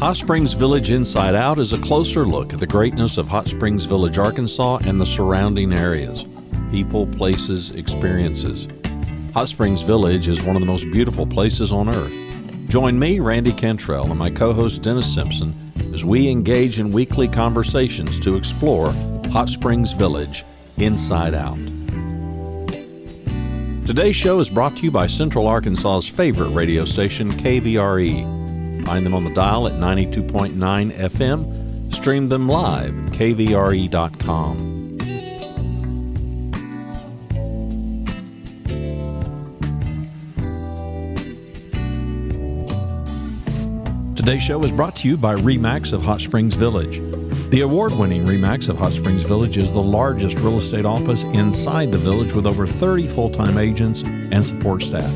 Hot Springs Village Inside Out is a closer look at the greatness of Hot Springs Village, Arkansas and the surrounding areas. People, places, experiences. Hot Springs Village is one of the most beautiful places on earth. Join me, Randy Cantrell, and my co-host Dennis Simpson as we engage in weekly conversations to explore Hot Springs Village Inside Out. Today's show is brought to you by Central Arkansas's favorite radio station, KVRE. Find them on the dial at 92.9 FM. Stream them live at kvre.com. Today's show is brought to you by RE/MAX of Hot Springs Village. The award-winning RE/MAX of Hot Springs Village is the largest real estate office inside the village with over 30 full-time agents and support staff.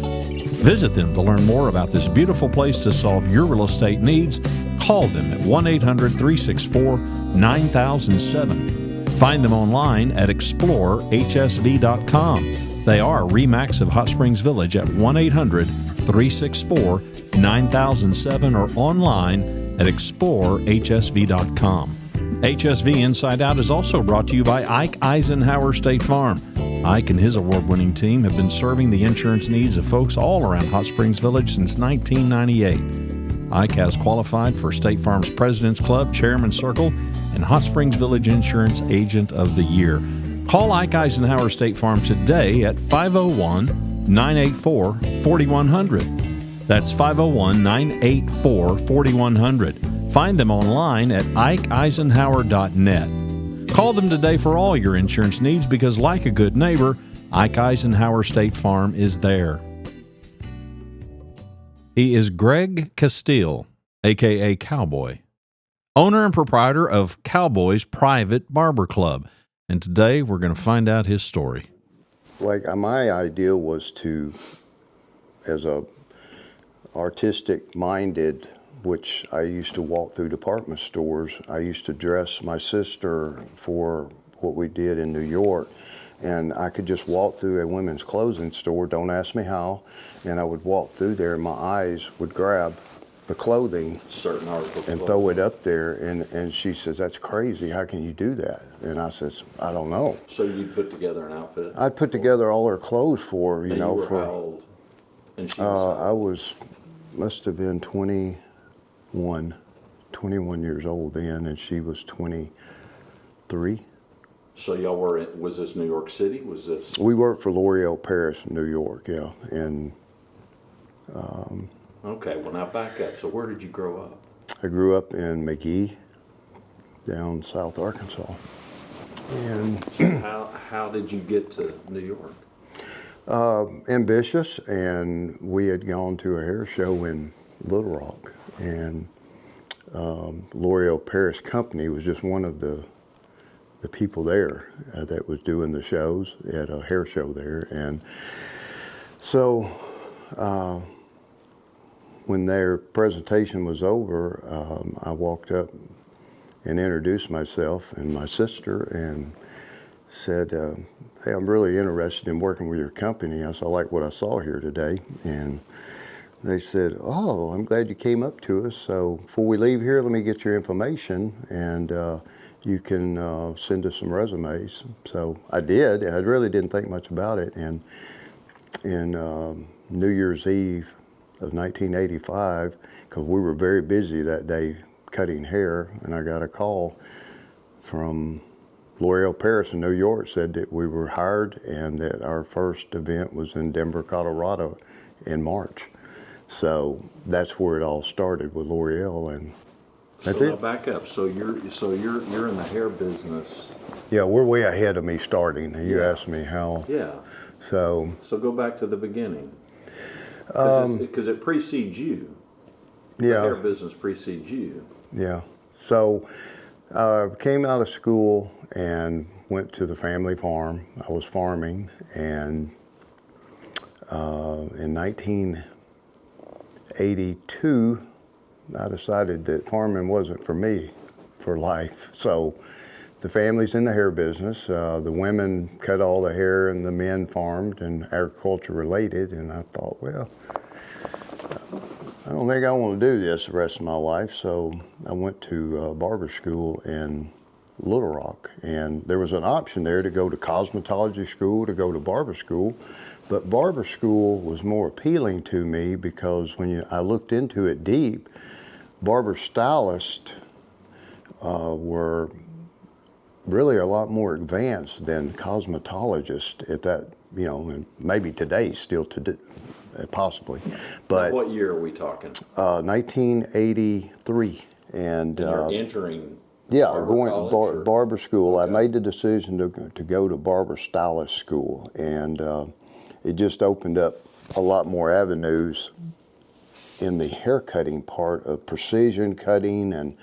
Visit them to learn more about this beautiful place to solve your real estate needs. Call them at 1-800-364-9007. Find them online at explorehsv.com. They are RE/MAX of Hot Springs Village at 1-800-364-9007 or online at explorehsv.com. HSV Inside Out is also brought to you by Ike Eisenhower State Farm. Ike and his award-winning team have been serving the insurance needs of folks all around Hot Springs Village since 1998. Ike has qualified for State Farm's President's Club, Chairman's Circle, and Hot Springs Village Insurance Agent of the Year. Call Ike Eisenhower State Farm today at 501-984-4100. That's 501-984-4100. Find them online at ikeeisenhower.net. Call them today for all your insurance needs because, like a good neighbor, Ike Eisenhower State Farm is there. He is Greg Casteel, a.k.a. Cowboy, owner and proprietor of Cowboy's private barber club. And today we're going to find out his story. My idea was to, as a artistic-minded, which I used to walk through department stores. I used to dress my sister for what we did in New York, and I could just walk through a women's clothing store, don't ask me how, and I would walk through there and my eyes would grab the clothing, certain articles, and throw it up there, and she says, "That's crazy, how can you do that?" And I says, "I don't know." So you put together an outfit? I'd put together all her clothes for, you were for... how old? And she was must have been 21 years old then, and she was 23. So y'all were was this New York City? Was this? We worked for L'Oreal Paris, New York, yeah. And okay, well now back up. So where did you grow up? I grew up in McGee, down South Arkansas. And so how did you get to New York? Ambitious, and we had gone to a hair show in Little Rock, and L'Oreal Paris Company was just one of the people there that was doing the shows. They had a hair show there, and so when their presentation was over, I walked up and introduced myself and my sister and said, "Hey, I'm really interested in working with your company. I like what I saw here today." And they said, "Oh, I'm glad you came up to us. So before we leave here, let me get your information, and you can send us some resumes." So I did, and I really didn't think much about it. And in New Year's Eve of 1985, because we were very busy that day cutting hair, and I got a call from L'Oreal Paris in New York, said that we were hired and that our first event was in Denver, Colorado in March. So that's where it all started with L'Oreal, and that's so it. Now back up. So you're in the hair business. Yeah, we're way ahead of me starting. You asked me how. Yeah. So go back to the beginning. Because it precedes you. Yeah. The hair business precedes you. Yeah. So I came out of school and went to the family farm. I was farming, and in 1982, I decided that farming wasn't for me for life. So the family's in the hair business. The women cut all the hair and the men farmed and agriculture related. And I thought, well, I don't don't think I want to do this the rest of my life. So I went to barber school in Little Rock, and there was an option there to go to cosmetology school, to go to barber school. But barber school was more appealing to me because when I looked into it deep, barber stylists were really a lot more advanced than cosmetologists at that, and maybe today still possibly. But now, what year are we talking? 1983. And you're entering going to barber school. Okay. I made the decision to go to barber stylist school, and it just opened up a lot more avenues in the hair cutting part of precision cutting, and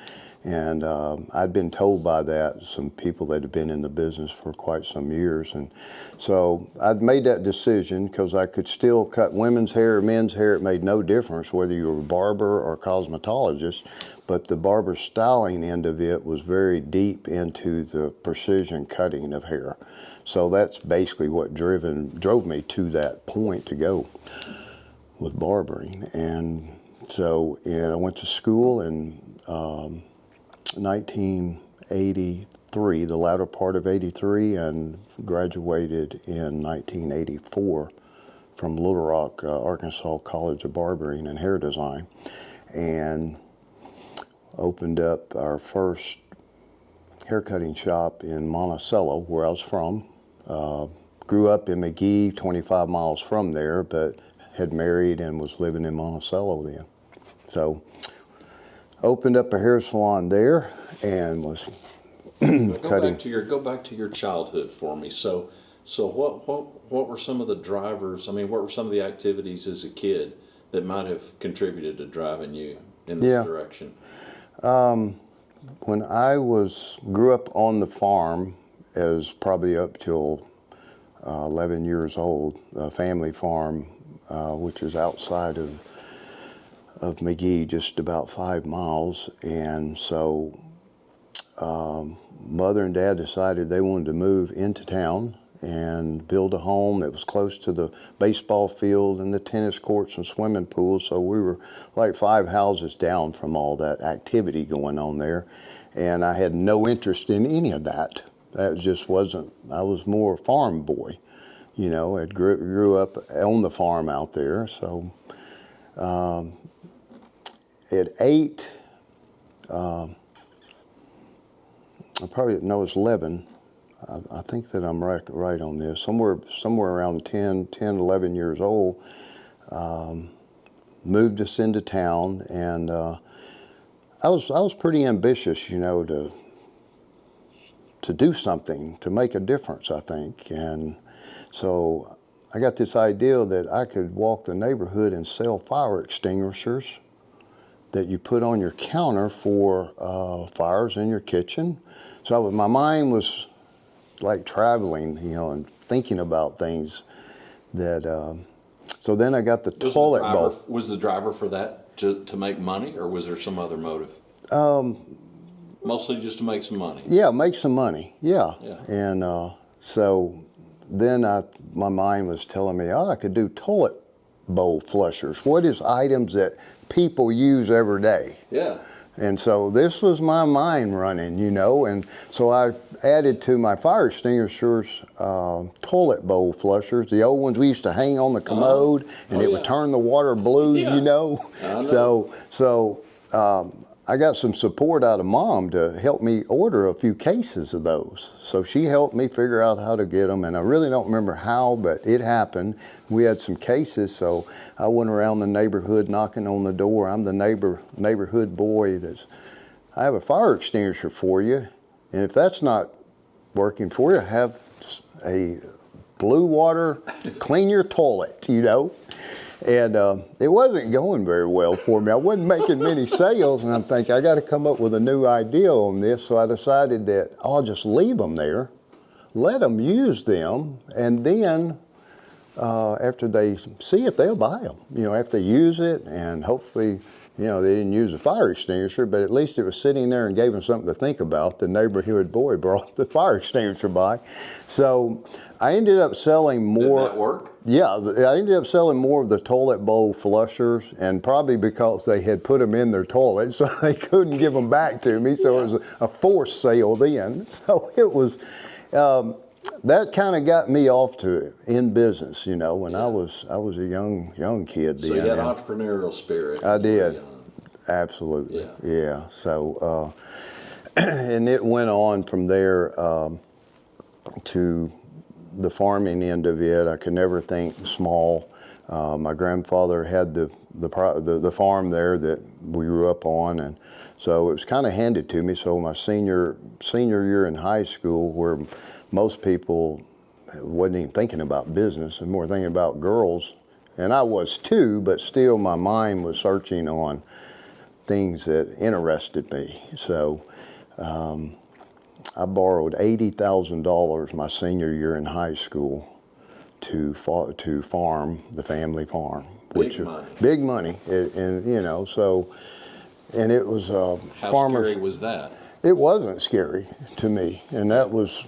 I'd been told by some people that had been in the business for quite some years, and so I'd made that decision because I could still cut women's hair, men's hair. It made no difference whether you were a barber or cosmetologist, but the barber styling end of it was very deep into the precision cutting of hair. So that's basically what drove me to that point to go with barbering. And so I went to school in 1983, the latter part of 83, and graduated in 1984 from Little Rock, Arkansas College of Barbering and Hair Design, and opened up our first haircutting shop in Monticello, where I was from. Grew up in McGee, 25 miles from there, but had married and was living in Monticello then. So opened up a hair salon there and was cutting. Go back to your childhood for me. So what were some of the drivers? I mean, what were some of the activities as a kid that might have contributed to driving you in this direction? When I grew up on the farm, as probably up till 11 years old, a family farm, which is outside of McGee, just about 5 miles. And so Mother and Dad decided they wanted to move into town and build a home that was close to the baseball field and the tennis courts and swimming pools. So we were like 5 houses down from all that activity going on there. And I had no interest in any of that. That just wasn't, I was more a farm boy. I grew up on the farm out there. So at 8, it's 11. I think that I'm right on this. Somewhere around 10, 11 years old, moved us into town, and I was pretty ambitious, to do something, to make a difference, I think. And so I got this idea that I could walk the neighborhood and sell fire extinguishers that you put on your counter for fires in your kitchen. So my mind was like traveling, and thinking about things that, so then I got the toilet bowl. Was the driver for that to make money, or was there some other motive? Mostly just to make some money. Yeah, make some money, yeah. And so then my mind was telling me, I could do toilet bowl flushers. What is items that people use every day? Yeah. And so this was my mind running, and so I added to my fire extinguishers toilet bowl flushers, the old ones we used to hang on the commode, and it would turn the water blue, I know. So I got some support out of Mom to help me order a few cases of those. So she helped me figure out how to get them, and I really don't remember how, but it happened. We had some cases, so I went around the neighborhood knocking on the door. I'm the neighborhood boy I have a fire extinguisher for you, and if that's not working for you, have a blue water, clean your toilet, And it wasn't going very well for me. I wasn't making many sales, and I'm thinking, I got to come up with a new idea on this. So I decided that I'll just leave them there, let them use them, and then after they see it, they'll buy them. After they use it, and hopefully, they didn't use a fire extinguisher, but at least it was sitting there and gave them something to think about. The neighborhood boy brought the fire extinguisher by. So I ended up selling more. Did that work? Yeah, I ended up selling more of the toilet bowl flushers, and probably because they had put them in their toilet, so they couldn't give them back to me. So it was a forced sale then. So it was, that kind of got me off to in business, you know, when I was a young kid. So you had entrepreneurial spirit. I did, absolutely. Yeah. So, and it went on from there to the farming end of it. I could never think small. My grandfather had the farm there that we grew up on, and so it was kind of handed to me. So my senior year in high school, where most people wasn't even thinking about business and more thinking about girls, and I was too, but still my mind was searching on things that interested me. So I borrowed $80,000 my senior year in high school to farm the family farm, Big money. Big money, and you know, so, and it was How farmers. scary was that? It wasn't scary to me, and that was,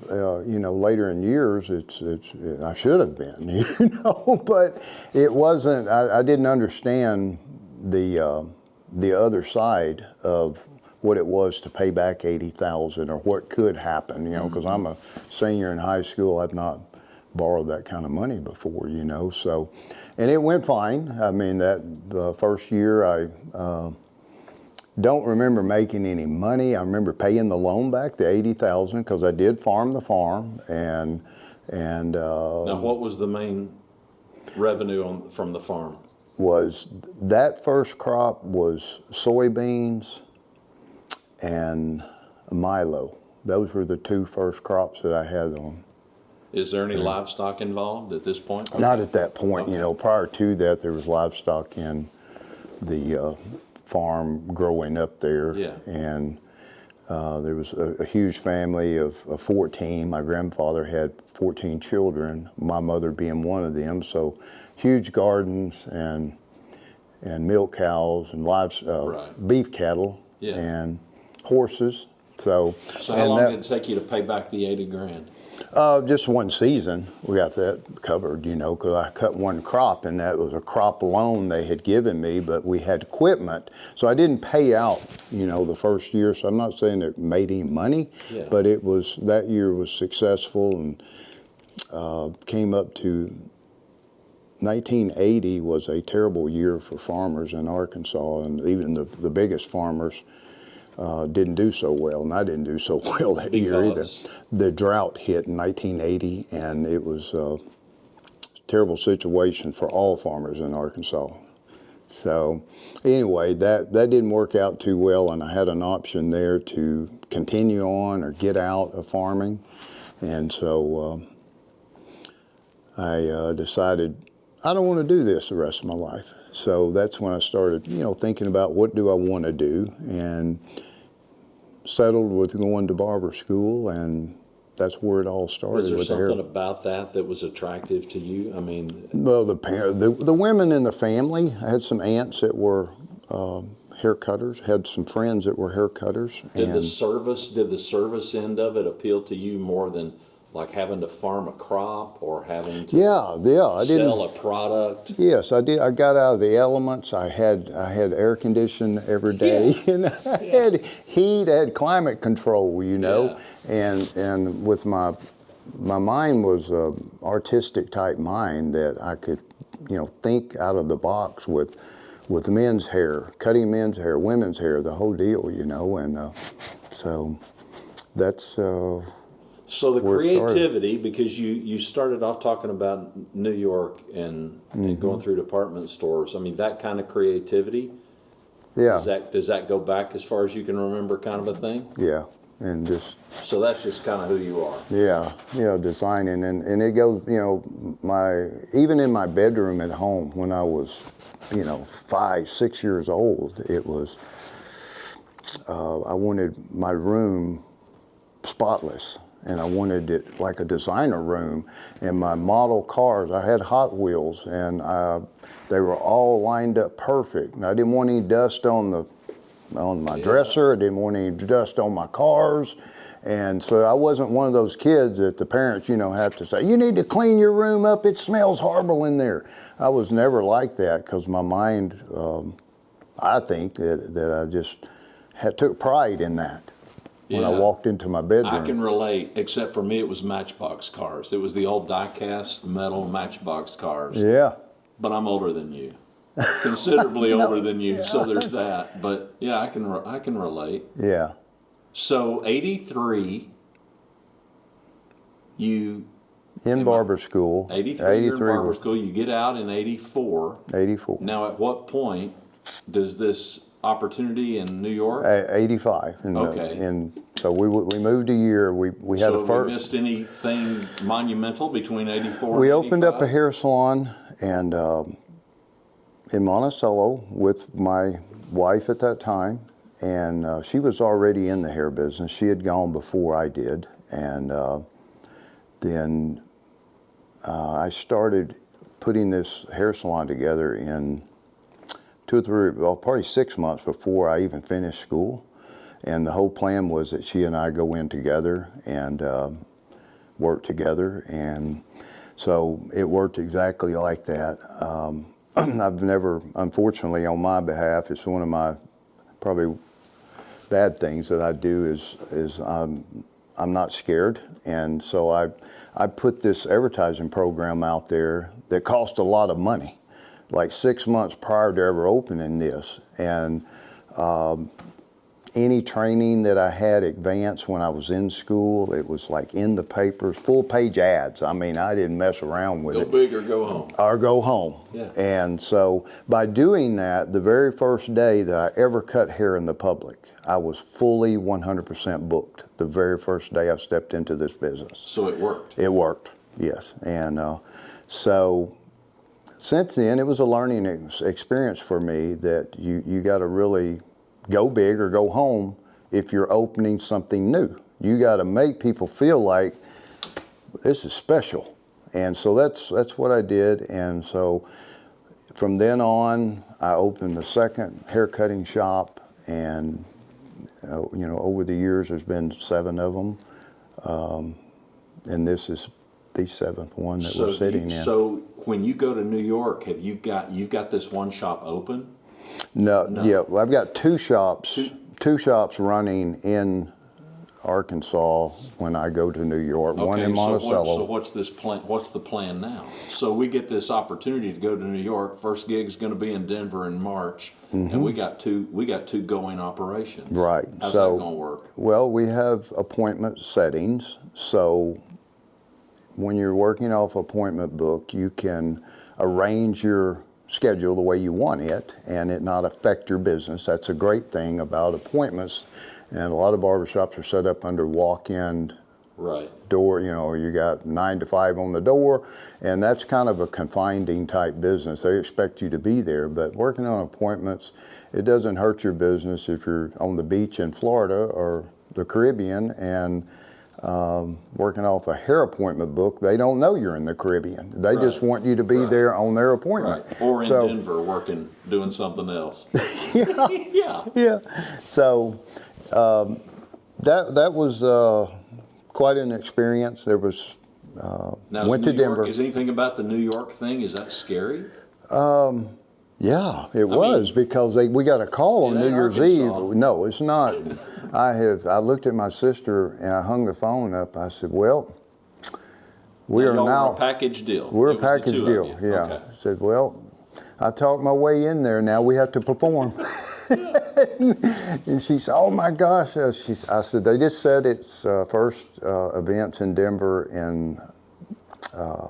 you know, later in years, I should have been, you know, but it wasn't. I didn't understand the other side of what it was to pay back $80,000 or what could happen, you know, because I'm a senior in high school. I've not borrowed that kind of money before, you know, so, and it went fine. I mean, that first year I don't remember making any money. I remember paying the loan back, the $80,000, because I did farm the farm, and Now, what was the main revenue from the farm? Was that first crop was soybeans and Milo. Those were the two first crops that I had on. Is there any livestock involved at this point? Okay. Not at that point. You know, prior to that, there was livestock in the farm growing up there. Yeah. And there was a huge family of 14. My grandfather had 14 children, my mother being one of them. So huge gardens and milk cows and beef cattle and horses. So how long did it take you to pay back the 80 grand? Just one season, we got that covered, you know, because I cut one crop, and that was a crop loan they had given me, but we had equipment. So I didn't pay out, you know, the first year, so I'm not saying it made any money, but it was, that year was successful, and came up to 1980 was a terrible year for farmers in Arkansas, and even the biggest farmers didn't do so well, and I didn't do so well that year either. The drought hit in 1980, and it was a terrible situation for all farmers in Arkansas. So anyway, that didn't work out too well, and I had an option there to continue on or get out of farming, and so I decided I don't want to do this the rest of my life. So that's when I started, you know, thinking about what do I want to do, and settled with going to barber school, and that's where it all started. Was there with something about that was attractive to you? I mean, well, the women in the family. I had some aunts that were hair cutters. Had some friends that were hair cutters. Did the service end of it appeal to you more than like having to farm a crop or having to sell a product? Yes, I did. I got out of the elements. I had air conditioning every day, and I had heat. I had climate control, you know, and with my mind was a artistic type mind that I could, you know, think out of the box with men's hair, cutting men's hair, women's hair, the whole deal, you know, and so that's. So the creativity, because you started off talking about New York and going through department stores. I mean, that kind of creativity. Yeah. Does that go back as far as you can remember, kind of a thing? Yeah, and just. So that's just kind of who you are. Yeah, you know, designing, and it goes, you know, even in my bedroom at home when I was, you know, 5, 6 years old, it was. I wanted my room spotless. And I wanted it like a designer room. And my model cars, I had Hot Wheels, and they were all lined up perfect. And I didn't want any dust on my dresser. I didn't want any dust on my cars. And so I wasn't one of those kids that the parents, have to say, you need to clean your room up, it smells horrible in there. I was never like that because my mind, I think that I just took pride in that when I walked into my bedroom. I can relate, except for me it was Matchbox cars. It was the old die-cast metal Matchbox cars. Yeah. But I'm older than you. Considerably older than you, so there's that. But yeah, I can relate. Yeah. So 83, you... In barber school. 83 you're in barber school. You get out in 84. 84. Now, at what point does this opportunity in New York? 85. Okay. And so we moved a year. We had so a first. We missed anything monumental between 84 We and opened 85? up a hair salon and in Monticello with my wife at that time. And she was already in the hair business. She had gone before I did. And then I started putting this hair salon together in 2 or 3, well, probably 6 months before I even finished school. And the whole plan was that she and I go in together and work together. And so it worked exactly like that. I've never, unfortunately, on my behalf, it's one of my probably bad things that I do is I'm not scared. And so I put this advertising program out there that cost a lot of money, like 6 months prior to ever opening this. And any training that I had advanced when I was in school, it was like in the papers, full page ads. I mean, I didn't mess around with it. Go big or go home. Or go home. Yeah. And so by doing that, the very first day that I ever cut hair in the public, I was fully 100% booked the very first day I stepped into this business. So it worked? It worked, yes. And so since then, it was a learning experience for me that you got to really go big or go home if you're opening something new. You got to make people feel like this is special. And so that's what I did. And so from then on, I opened the second hair cutting shop. And over the years, there's been 7 of them. And this is the 7th one that we're sitting in. So when you go to New York, you've got this one shop open? No. Yeah, well, I've got 2 shops, 2 shops running in Arkansas when I go to New York. Okay, one in Monticello. So what's this plan? What's the plan now? So we get this opportunity to go to New York. First gig's going to be in Denver in March, and we got two going operations. Right. How's that going to work? Well, we have appointment settings. So when you're working off appointment book, you can arrange your schedule the way you want it and it not affect your business. That's a great thing about appointments. And a lot of barbershops are set up under walk-in door. You got 9 to 5 on the door, and that's kind of a confining type business. They expect you to be there, but working on appointments, it doesn't hurt your business if you're on the beach in Florida or the Caribbean and working off a hair appointment book. They don't know you're in the Caribbean. They just want you to be there on their appointment. Right. Or in Denver doing something else. Yeah. So that was quite an experience. There was went to Denver. Is anything about the New York thing, is that scary? Yeah, it was because we got a call on New Year's Eve. No, it's not. I looked at my sister and I hung the phone up. I said, well, we are now a package deal. We're a package deal. Yeah. Okay. I said, well, I talked my way in there. Now we have to perform. And she said, oh my gosh. I said, they just said it's first events in Denver in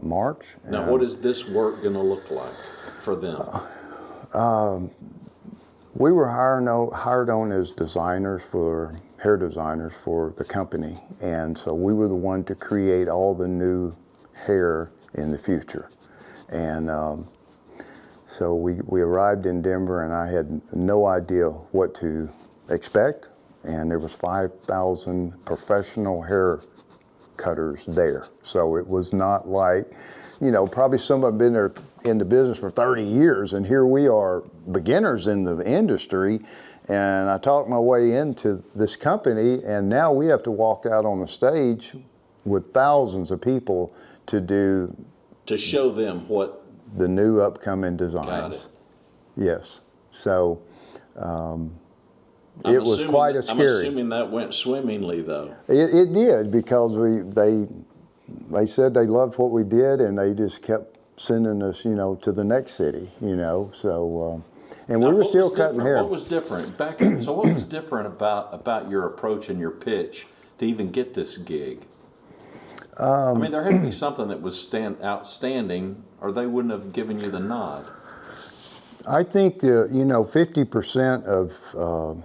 March. Now, what is this work going to look like for them? We were hired on as hair designers for the company, and so we were the one to create all the new hair in the future. And so we arrived in Denver, and I had no idea what to expect, and there was 5,000 professional hair cutters there. So it was not like probably some have been there in the business for 30 years, and here we are, beginners in the industry. And I talked my way into this company, and now we have to walk out on the stage with thousands of people to show them what the new upcoming designs. Yes. So it was quite a scary. I'm assuming that went swimmingly, though. It did, because they said they loved what we did, and they just kept sending us, to the next city, So, and we were still cutting hair. What was different so what was different about your approach and your pitch to even get this gig? I mean, there had to be something that was outstanding, or they wouldn't have given you the nod. I think 50% of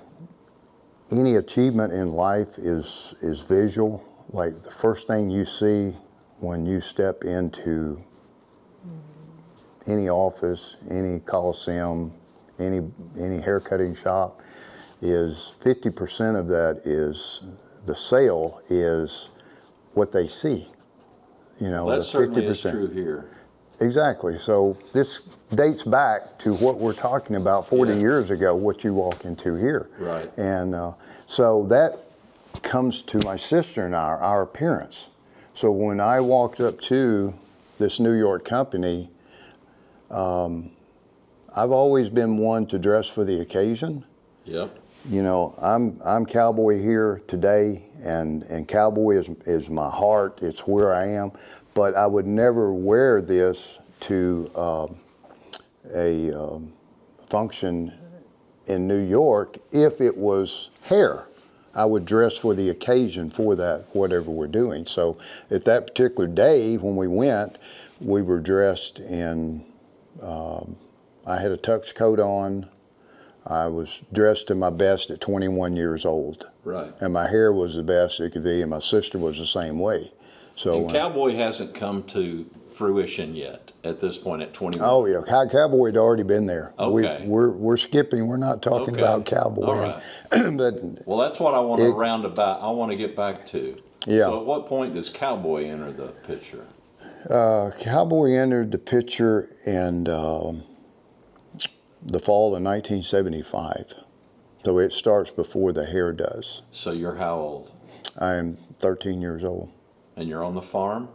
any achievement in life is visual. Like the first thing you see when you step into any office, any coliseum, any haircutting shop, is 50% of that is the sale is what they see. That certainly is true here. Exactly. So this dates back to what we're talking about 40 years ago, what you walk into here. Right. And so that comes to my sister and our appearance. So when I walked up to this New York company, I've always been one to dress for the occasion. Yep. I'm Cowboy here today, and Cowboy is my heart. It's where I am. But I would never wear this to a function in New York if it was hair. I would dress for the occasion for that, whatever we're doing. So at that particular day when we went, we were dressed in, I had a tux coat on. I was dressed to my best at 21 years old. Right. And my hair was the best it could be, and my sister was the same way. So and Cowboy hasn't come to fruition yet at this point at 21. Oh yeah, Cowboy had already been there. Okay. We're skipping. We're not talking about Cowboy. All right. But well, that's what I want I want to get back to. Yeah. So at what point does Cowboy enter the picture? Cowboy entered the picture in the fall of 1975. So it starts before the hair does. So you're how old? I am 13 years old. And you're on the farm?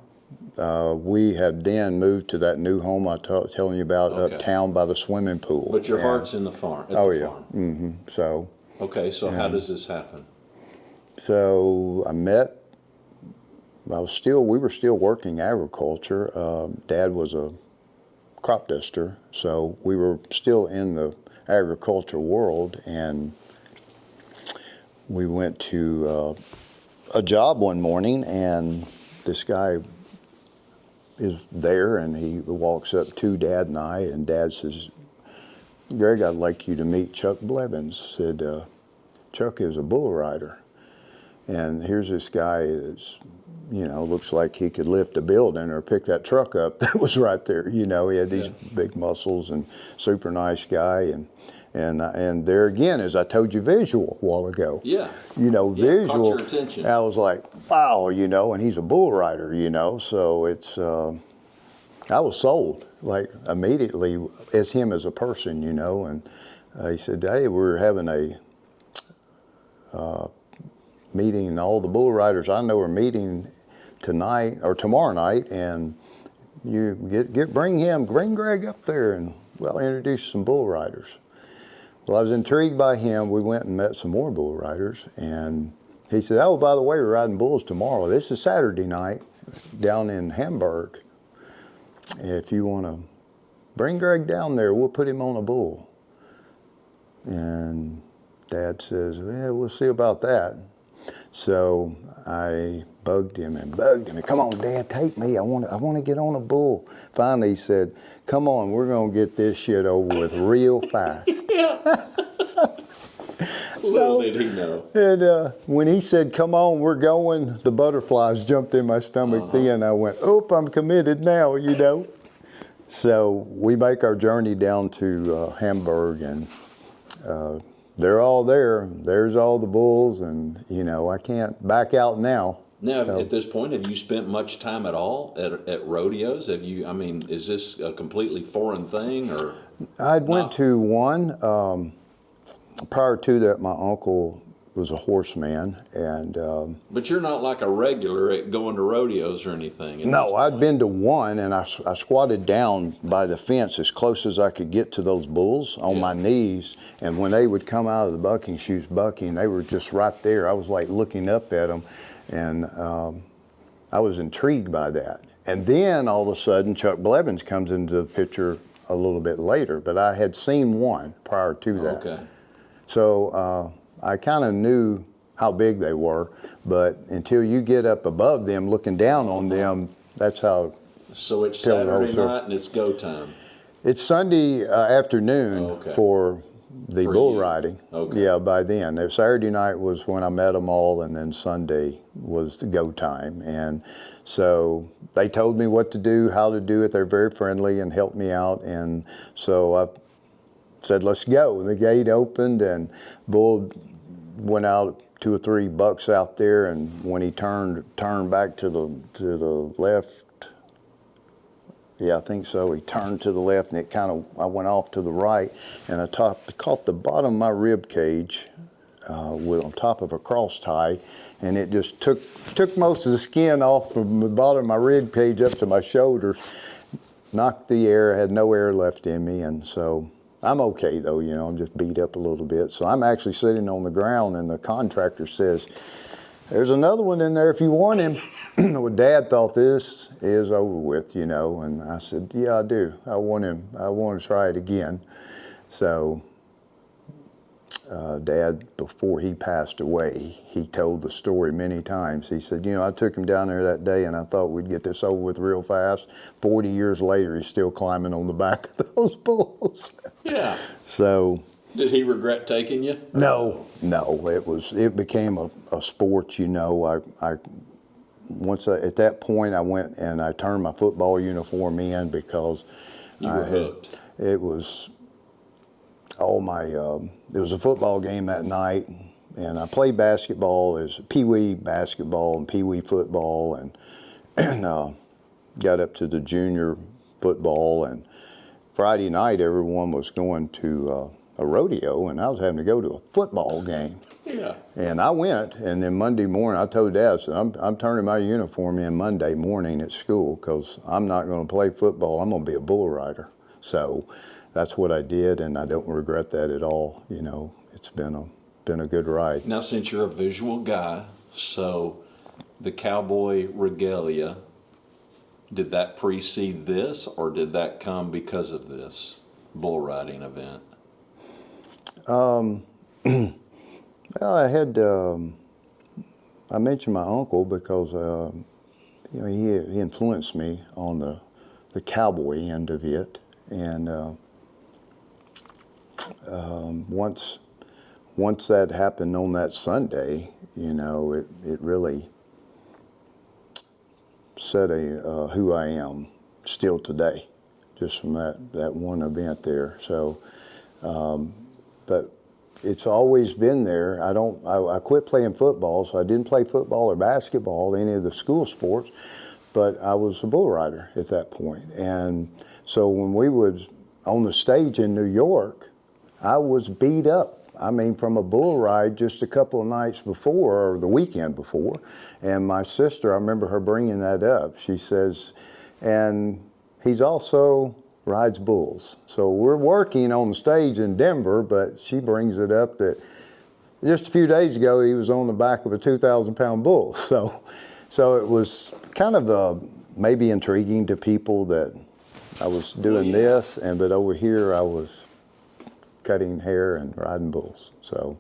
We have then moved to that new home I telling you about uptown by the swimming pool. But your heart's in the farm. Farm. Mm-hmm. So. Okay, so how does this happen? So we were still working agriculture. Dad was a crop duster, so we were still in the agriculture world, and we went to a job one morning, and this guy is there, and he walks up to Dad and I, and Dad says, "Greg, I'd like you to meet Chuck Blevins." Said, Chuck is a bull rider, and here's this guy that's, looks like he could lift a building or pick that truck up that was right there. He had these big muscles, and super nice guy, and there again, as I told you, visual a while ago. Yeah. Visual. Caught your attention. I was like, wow, and he's a bull rider, so it's, I was sold, like, immediately as him as a person, and he said, hey, we're having a meeting, and all the bull riders I know are meeting tonight or tomorrow night, and you bring Greg up there, and well, introduce some bull riders. Well, I was intrigued by him. We went and met some more bull riders, and he said, oh, by the way, we're riding bulls tomorrow. This is Saturday night down in Hamburg. If you want to bring Greg down there, we'll put him on a bull. And Dad says, yeah, we'll see about that. So I bugged him. Come on, Dad, take me. I want to get on a bull. Finally, he said, come on, we're going to get this shit over with real fast. Little did he know. And when he said, come on, we're going, the butterflies jumped in my stomach then. I went, I'm committed now, So we make our journey down to Hamburg, and they're all there. There's all the bulls, and I can't back out now. Now, So, at this point, have you spent much time at all at rodeos? Have you? I mean, is this a completely foreign thing, or? I went to one. Prior to that, my uncle was a horseman, and But you're not like a regular at going to rodeos or anything. no, I'd been to one, and I squatted down by the fence as close as I could get to those bulls on my knees. And when they would come out of the bucking chutes bucking, they were just right there. I was like looking up at them, and I was intrigued by that. And then all of a sudden, Chuck Blevins comes into the picture a little bit later, but I had seen one prior to that. Okay. So I kind of knew how big they were, but until you get up above them, looking down on them, that's how. So it's Tell the whole Saturday story. night and it's go time. It's Sunday afternoon Okay. for the For bull you. riding. Okay. Yeah, by then. Saturday night was when I met them all, and then Sunday was the go time. And so they told me what to do, how to do it. They're very friendly and helped me out. And so I said, let's go. The gate opened, and bull went out 2 or 3 bucks out there, and when he turned back to the left, yeah, I think so. He turned to the left, and I went off to the right, and I caught the bottom of my rib cage on top of a cross tie, and it just took most of the skin off from the bottom of my rib cage up to my shoulders, knocked the air, had no air left in me, and so I'm okay though, I'm just beat up a little bit. So I'm actually sitting on the ground, and the contractor says, there's another one in there if you want him. Well, Dad thought this is over with, and I said, yeah, I do. I want him. I want to try it again. So Dad, before he passed away, he told the story many times. He said, I took him down there that day, and I thought we'd get this over with real fast. 40 years later, he's still climbing on the back of those bulls. Yeah. So. Did he regret taking you? No. It became a sport, at that point, I went and I turned my football uniform in because You were hooked. It was there was a football game that night, and I played basketball. There's pee-wee basketball and pee-wee football, and got up to the junior football. And Friday night, everyone was going to a rodeo, and I was having to go to a football game. Yeah. And I went, and then Monday morning, I told Dad, I said, I'm turning my uniform in Monday morning at school because I'm not going to play football. I'm going to be a bull rider. So that's what I did, and I don't regret that at all. It's been a good ride. Now, since you're a visual guy, so the Cowboy regalia, did that precede this, or did that come because of this bull riding event? Well, I mentioned my uncle because, he influenced me on the cowboy end of it. And once that happened on that Sunday, it really set who I am still today, just from that one event there. So, but it's always been there. I quit playing football, so I didn't play football or basketball, any of the school sports, but I was a bull rider at that point. And so when we was on the stage in New York, I was beat up. I mean, from a bull ride just a couple of nights before, or the weekend before. And my sister, I remember her bringing that up. She says, and he's also rides bulls. So we're working on the stage in Denver, but she brings it up that just a few days ago he was on the back of a 2,000-pound bull. So it was kind of maybe intriguing to people that I was doing this, but over here I was cutting hair and riding bulls. So,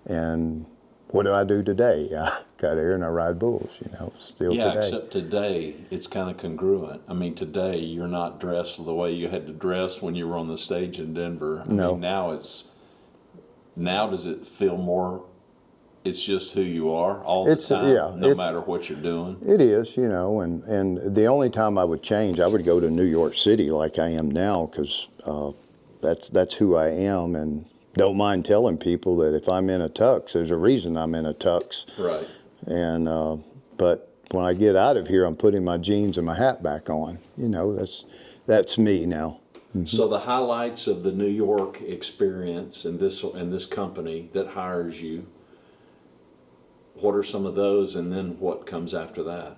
and what do I do today? I cut hair and I ride bulls, still yeah, today. Except today, it's kind of congruent. I mean, today you're not dressed the way you had to dress when you were on the stage in Denver. I mean, now does it feel more, it's just who you are all the time, no matter what you're doing? It is, and the only time I would change, I would go to New York City like I am now, because that's who I am, and don't mind telling people that if I'm in a tux, there's a reason I'm in a tux. Right. And but when I get out of here, I'm putting my jeans and my hat back on. That's me now. Mm-hmm. So the highlights of the New York experience and this company that hires you, what are some of those, and then what comes after that?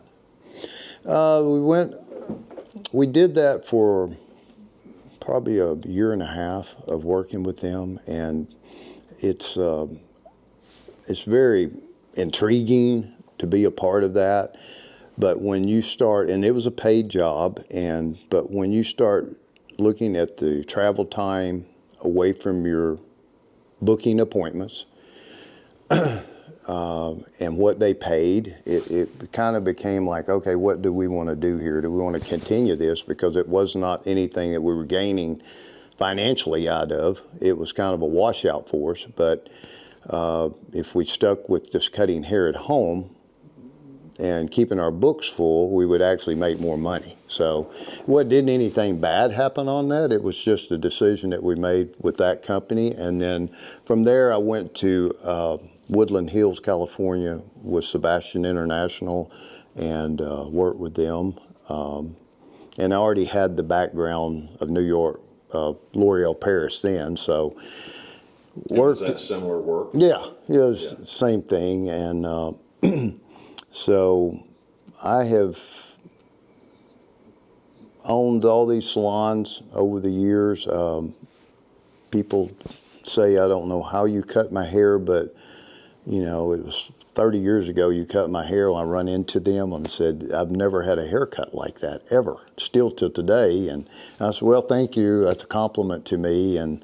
We did that for probably a year and a half of working with them, and it's very intriguing to be a part of that. But when you start, and it was a paid job, but when you start looking at the travel time away from your booking appointments and what they paid, it kind of became like, okay, what do we want to do here? Do we want to continue this? Because it was not anything that we were gaining financially out of. It was kind of a washout for us. But if we stuck with just cutting hair at home and keeping our books full, we would actually make more money. So didn't anything bad happen on that. It was just a decision that we made with that company. And then from there, I went to Woodland Hills, California with Sebastian International and worked with them. And I already had the background of New York, L'Oreal Paris then, so Was that similar work? Yeah, it was the same thing. And so I have owned all these salons over the years. People say, I don't know how you cut my hair, but it was 30 years ago you cut my hair. I run into them and said, I've never had a haircut like that, ever, still till today. And I said, well, thank you. That's a compliment to me. And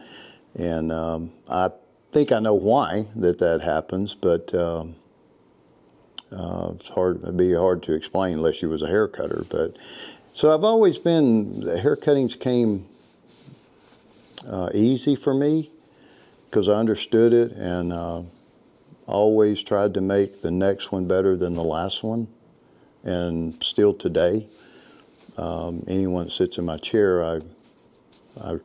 I think I know why that happens, but it'd be hard to explain unless you was a hair cutter. But so I've always been, the hair cuttings came easy for me because I understood it, and always tried to make the next one better than the last one. And still today, anyone that sits in my chair, I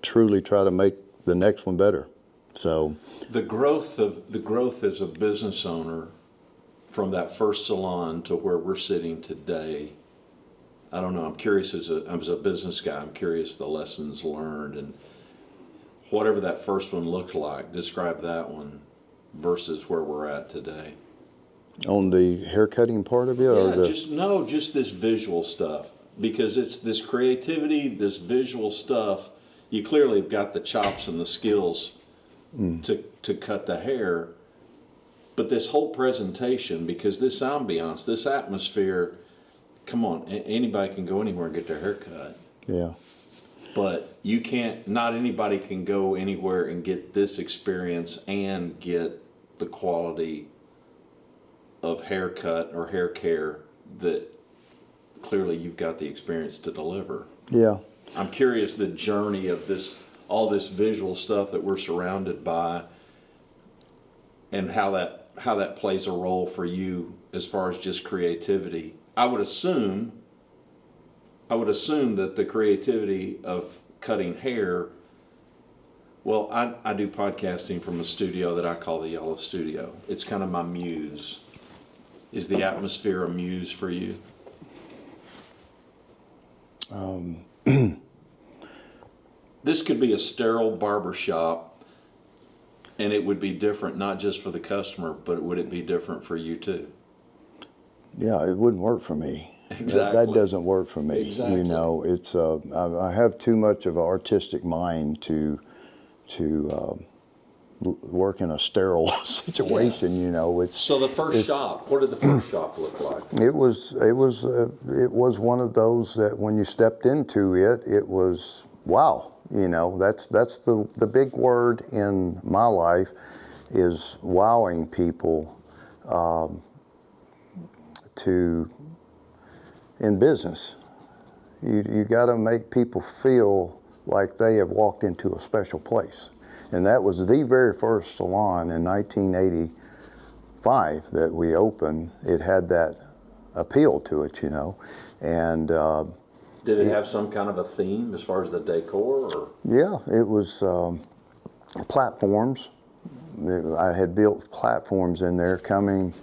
truly try to make the next one better. So the growth as a business owner from that first salon to where we're sitting today, I don't know, I'm curious as a business guy, I'm curious the lessons learned, and whatever that first one looked like, describe that one versus where we're at today. On the hair cutting part of it? Yeah, or just this visual stuff, because it's this creativity, this visual stuff. You clearly have got the chops and the skills to cut the hair, but this whole presentation, because this ambiance, this atmosphere, come on, anybody can go anywhere and get their hair cut. Yeah. But you can't, not anybody can go anywhere and get this experience and get the quality of haircut or hair care that clearly you've got the experience to deliver. Yeah. I'm curious the journey of all this visual stuff that we're surrounded by, and how that plays a role for you as far as just creativity. I would assume that the creativity of cutting hair, well, I do podcasting from a studio that I call the Yellow Studio. It's kind of my muse. Is the atmosphere a muse for you? This could be a sterile barber shop, and it would be different, not just for the customer, but would it be different for you too? Yeah, it wouldn't work for me. Exactly. That doesn't work for me. Exactly. It's I have too much of an artistic mind to work in a sterile situation. Yeah. So the first shop, what did the first shop look like? It was one of those that when you stepped into it, it was wow. That's the big word in my life, is wowing people in business. You got to make people feel like they have walked into a special place. And that was the very first salon in 1985 that we opened. It had that appeal to it, and did it have some kind of a theme as far as the decor? Or? Yeah, it was platforms. I had built platforms in there coming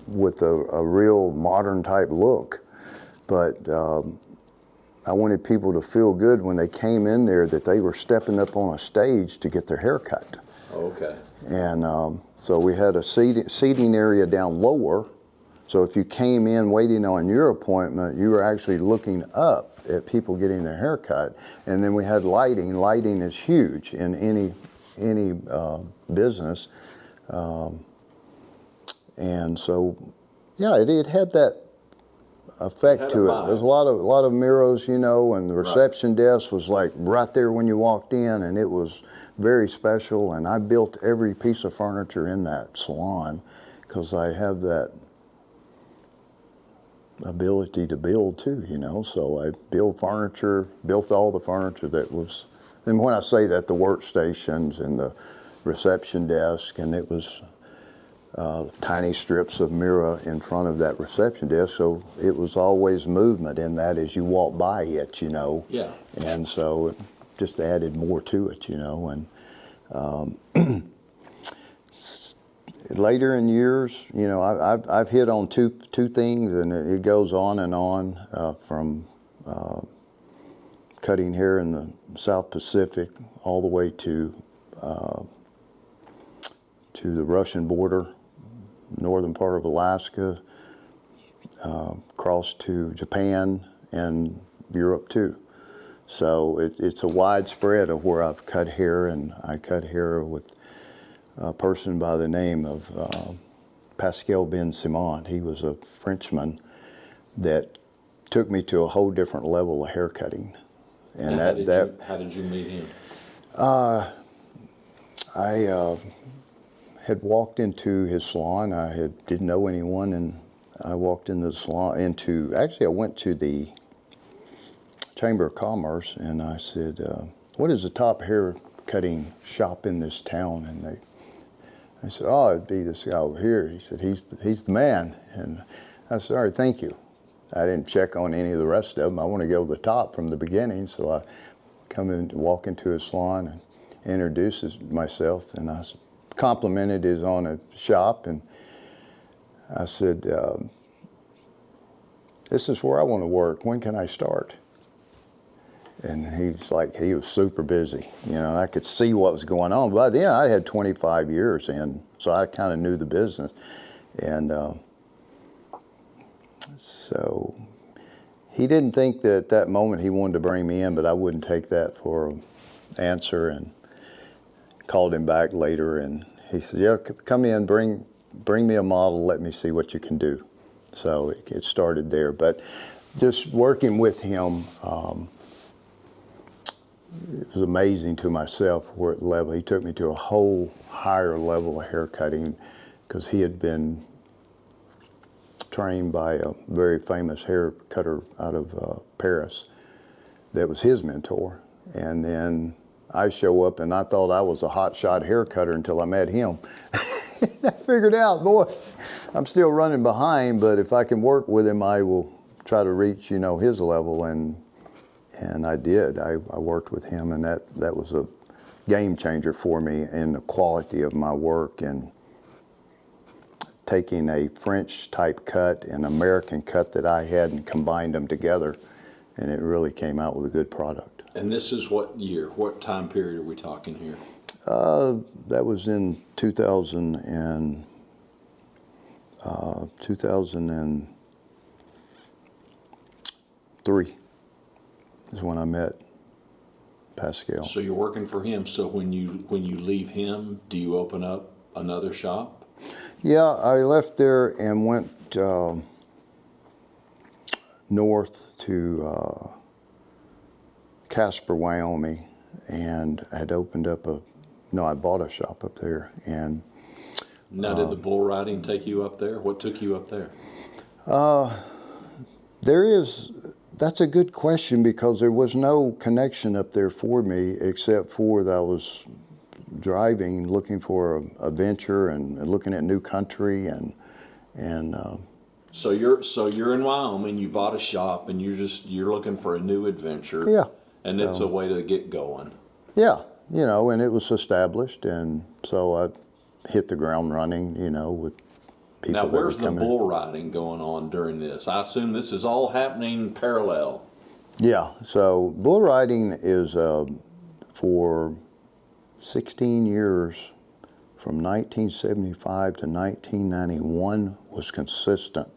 with a real modern type look. But I wanted people to feel good when they came in there that they were stepping up on a stage to get their hair cut. Okay. And so we had a seating area down lower. So if you came in waiting on your appointment, you were actually looking up at people getting their hair cut. And then we had lighting. Lighting is huge in any business. And so, yeah, it had that effect to it. There's a lot of mirrors, you know, and the reception desk was like right there when you walked in, and it was very special. And I built every piece of furniture in that salon because I have that ability to build too, you know. So I built all the furniture that was, and when I say that, the workstations and the reception desk, and it was tiny strips of mirror in front of that reception desk, so it was always movement in that as you walk by it, you know. Yeah. And so it just added more to it, you know. And later in years, you know, I've hit on two things, and it goes on and on from cutting hair in the South Pacific all the way to the Russian border, northern part of Alaska, across to Japan and Europe too. So it's a widespread of where I've cut hair, and I cut hair with a person by the name of Pascal Ben Simon. He was a Frenchman that took me to a whole different level of hair cutting. And how did you meet him? I had walked into his salon. Didn't know anyone, and I walked into the salon. Actually, I went to the Chamber of Commerce, and I said, "What is the top hair cutting shop in this town?" And I said, "Oh, it'd be this guy over here." He said, "He's the man." And I said, "All right, thank you." I didn't check on any of the rest of them. I want to go to the top from the beginning, so I walk into his salon and introduce myself, and I complimented his own shop, and I said, "This is where I want to work. When can I start?" And he was super busy, you know, and I could see what was going on. By then, I had 25 years in, so I kind of knew the business. And so he didn't think that at that moment he wanted to bring me in, but I wouldn't take that for an answer, and called him back later, and he said, "Yeah, come in, bring me a model, let me see what you can do." So it started there. But just working with him, it was amazing to myself what level. He took me to a whole higher level of hair cutting because he had been trained by a very famous hair cutter out of Paris that was his mentor. And then I show up, and I thought I was a hotshot hair cutter until I met him. I figured out, boy, I'm still running behind, but if I can work with him, I will try to reach, you know, his level. And I did. I worked with him, and that was a game changer for me in the quality of my work, and taking a French type cut and American cut that I had and combined them together, and it really came out with a good product. And this is what year? What time period are we talking here? That was in 2003 is when I met Pascal. So you're working for him. So when you leave him, do you open up another shop? Yeah, I left there and went north to Casper, Wyoming, and had opened up I bought a shop up there. And now, did the bull riding take you up there? What took you up there? That's a good question, because there was no connection up there for me except for that I was driving, looking for a venture and looking at new country and. So you're in Wyoming. You bought a shop, and you're looking for a new adventure. Yeah. And it's a way to get going. Yeah, you know, and it was established, and so I hit the ground running, you know, with people. Now, that where's would the come in. bull riding going on during this? I assume this is all happening parallel. Yeah, so bull riding is for 16 years, from 1975 to 1991, was consistent.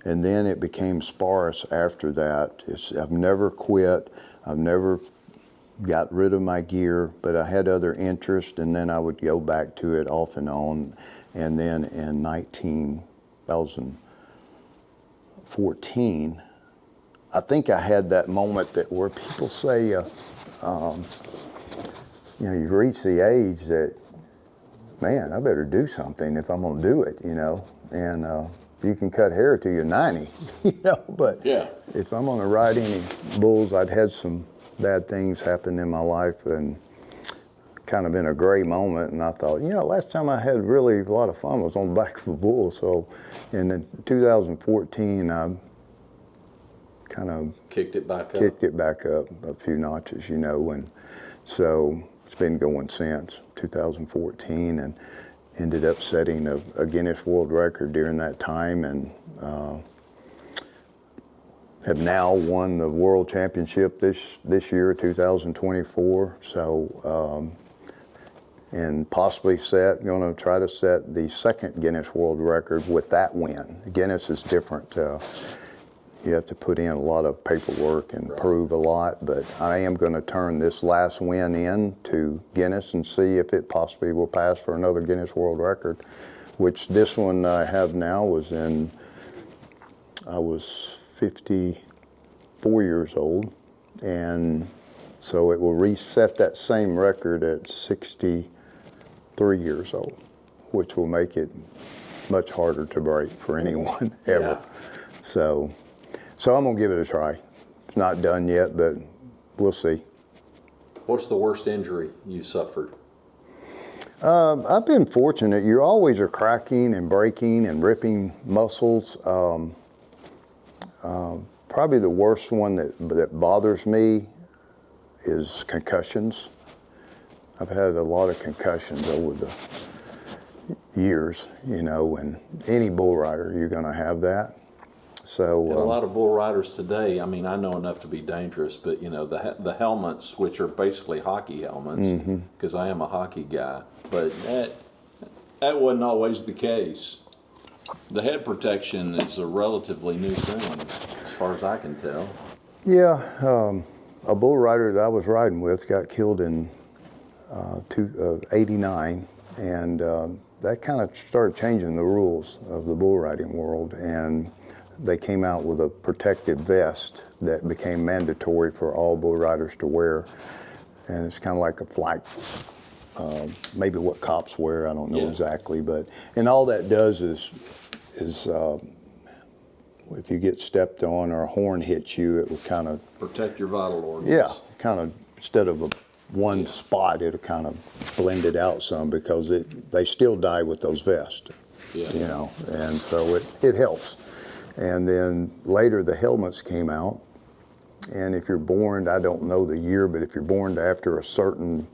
And then it became sparse after that. I've never quit. I've never got rid of my gear, but I had other interests, and then I would go back to it off and on. And then in 2014, I think I had that moment that where people say, you know, you've reached the age that, man, I better do something if I'm gonna do it, you know. And you can cut hair till you're 90, you know, but Yeah. if I'm gonna ride any bulls, I'd had some bad things happen in my life and kind of in a gray moment, and I thought, you know, last time I had really a lot of fun was on the back of a bull. So in 2014, I kind of Kicked it back up. kicked it back up a few notches, you know, and so it's been going since 2014, and ended up setting a Guinness World Record during that time, and have now won the World Championship this year, 2024. So, and possibly going to try to set the second Guinness World Record with that win. Guinness is different. You have to put in a lot of paperwork and prove a lot, but I am going to turn this last win in to Guinness and see if it possibly will pass for another Guinness World Record, which this one I have now I was 54 years old, and so it will reset that same record at 63 years old, which will make it much harder to break for anyone ever. Yeah. So I'm gonna give it a try. It's not done yet, but we'll see. What's the worst injury you suffered? I've been fortunate. You always are cracking and breaking and ripping muscles. Probably the worst one that bothers me is concussions. I've had a lot of concussions over the years, you know, and any bull rider, you're gonna have that. So And a lot of bull riders today, I mean, I know enough to be dangerous, but you know, the helmets, which are basically hockey helmets, because I am a hockey guy, but that wasn't always the case. The head protection is a relatively new thing, as far as I can tell. yeah, a bull rider that I was riding with got killed in 89, and that kind of started changing the rules of the bull riding world, and they came out with a protective vest that became mandatory for all bull riders to wear, and it's kind of like a flag, maybe what cops wear, I don't know exactly, but, and all that does is if you get stepped on or a horn hits you, it will kind of Protect your vital organs. yeah, kind of, instead of one spot, it'll kind of blend it out some, because they still die with those vests, Yeah. you know, and so it helps. And then later the helmets came out, and if you're born, I don't know the year, but if you're born after a certain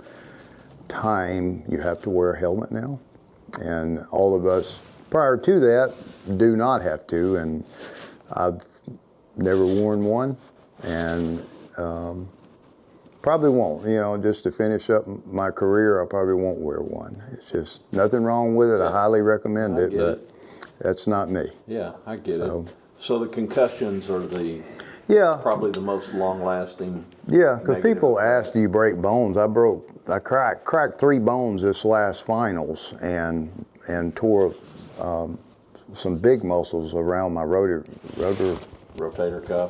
time, you have to wear a helmet now. And all of us prior to that do not have to, and I've never worn one, and probably won't, you know, just to finish up my career, I probably won't wear one. It's just nothing wrong with it. I highly recommend it, but that's not me. Yeah, I get it. So the concussions are probably the most long-lasting. Yeah, because people ask, do you break bones? I cracked 3 bones this last finals, and tore some big muscles around my Rotator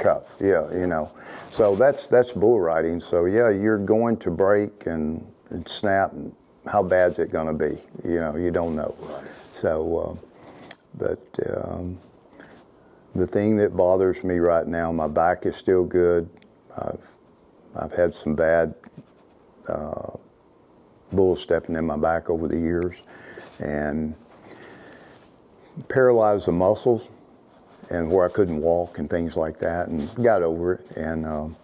cuff. Yeah, you know. So that's bull riding. So yeah, you're going to break and snap. And how bad's it going to be? You know, you don't know. Right. So, the thing that bothers me right now, my back is still good. I've had some bad bulls stepping in my back over the years, and paralyzed the muscles, and where I couldn't walk and things like that, and got over it. And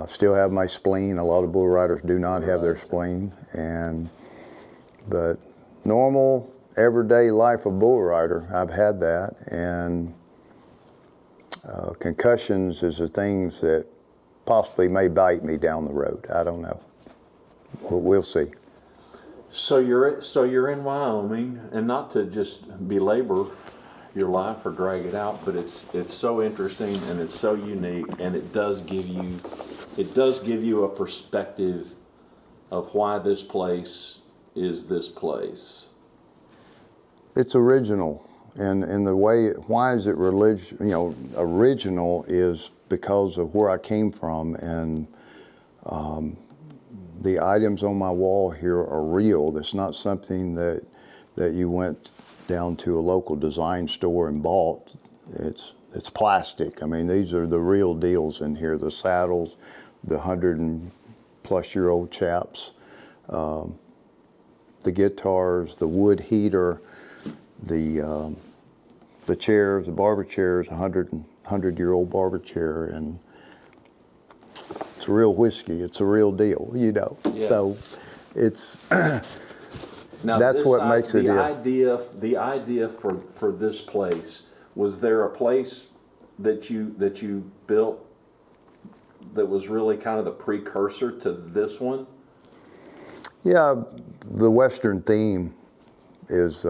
still have my spleen. A lot of bull riders do not have their spleen, but normal everyday life of bull rider. I've had that, and concussions is the things that possibly may bite me down the road. I don't know. We'll see. So you're in Wyoming, and not to just belabor your life or drag it out, but it's so interesting and it's so unique, and it does give you a perspective of why this place is this place. It's original, and the way, why is it original is because of where I came from, and the items on my wall here are real. It's not something that you went down to a local design store and bought. It's plastic. I mean, these are the real deals in here. The saddles, the 100-plus-year-old chaps, the guitars, the wood heater, the chairs, the barber chairs, 100-year-old barber chair, and it's real whiskey. It's a real deal, Yeah. So it's now, that's what makes it. The idea for this place, was there a place that you built that was really kind of the precursor to this one? Yeah, the Western theme is.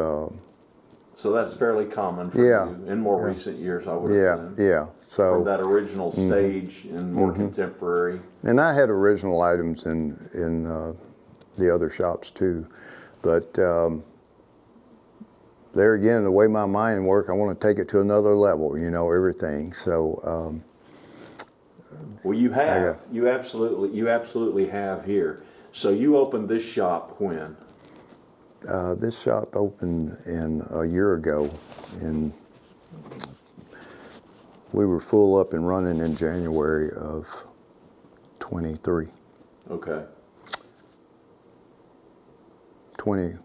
So that's fairly common for you in more recent years, I would assume. Yeah. So from that original stage and more contemporary. And I had original items in the other shops too, but there again, the way my mind works, I want to take it to another level. Everything. So. Well, you absolutely have here. So you opened this shop when? This shop opened a year ago, and we were full up and running in January of 23. Okay. 20.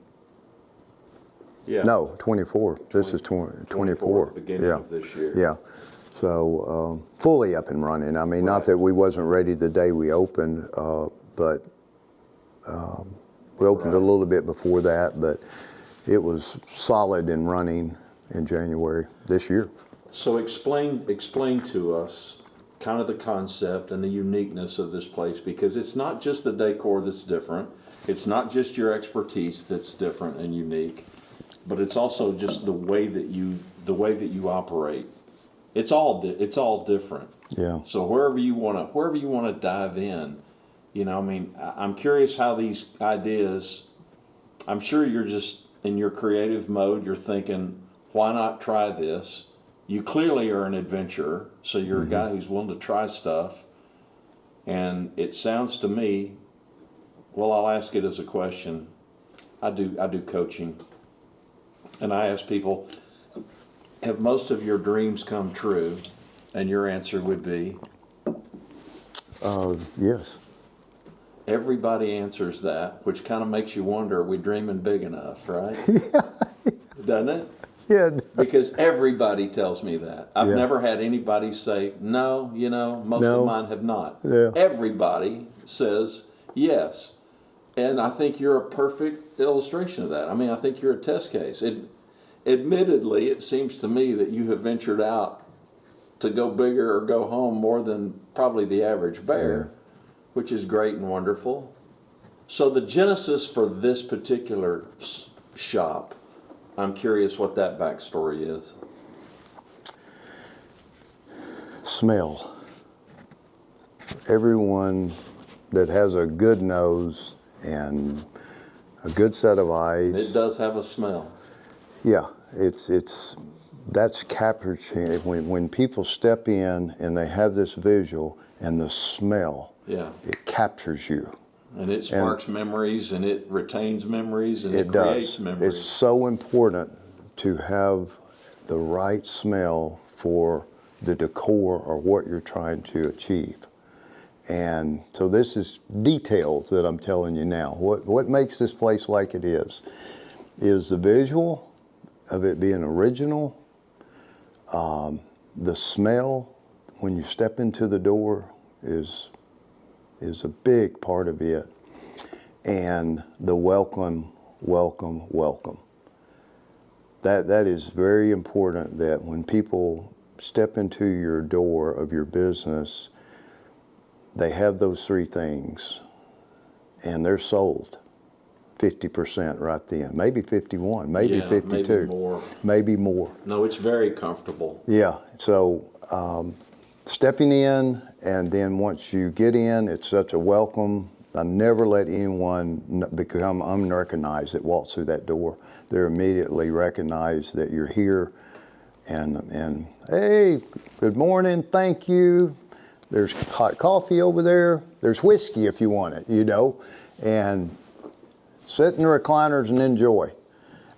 Yeah. No, 24. This is 24. Beginning of this year. Yeah. So fully up and running. I mean, not that we wasn't ready the day we opened, but we opened a little bit before that, but it was solid and running in January this year. So explain to us kind of the concept and the uniqueness of this place, because it's not just the decor that's different, it's not just your expertise that's different and unique, but it's also just the way that you operate. It's all different. Yeah. So wherever you want to dive in, I'm curious how these ideas, I'm sure you're just in your creative mode, you're thinking, why not try this? You clearly are an adventurer, so you're a guy who's willing to try stuff. And it sounds to me, well, I'll ask it as a question. I do coaching, and I ask people, have most of your dreams come true? And your answer would be? Yes. Everybody answers that, which kind of makes you wonder, are we dreaming big enough, right? Doesn't it? Yeah. Because everybody tells me that. I've never had anybody say, no, most of mine have not. Yeah. Everybody says yes. And I think you're a perfect illustration of that. I mean, I think you're a test case. Admittedly, it seems to me that you have ventured out to go bigger or go home more than probably the average bear, which is great and wonderful. So the genesis for this particular shop, I'm curious what that backstory is. Smell. Everyone that has a good nose and a good set of eyes. It does have a smell. Yeah, that's captured when people step in and they have this visual and the smell. Yeah. It captures you. And it sparks memories, and it retains memories, and it does. creates memories. It's so important to have the right smell for the decor or what you're trying to achieve. And so this is details that I'm telling you now. What makes this place like it is the visual of it being original, the smell when you step into the door is a big part of it, and the welcome. That is very important, that when people step into your door of your business, they have those three things and they're sold 50% right then, maybe 51, maybe Yeah, 52, maybe more. maybe more. No, it's very comfortable. Yeah, so stepping in, and then once you get in, it's such a welcome. I never let anyone become unrecognized that walks through that door. They're immediately recognized that you're here, and hey, good morning, thank you. There's hot coffee over there. There's whiskey if you want it, you know, and sit in the recliners and enjoy.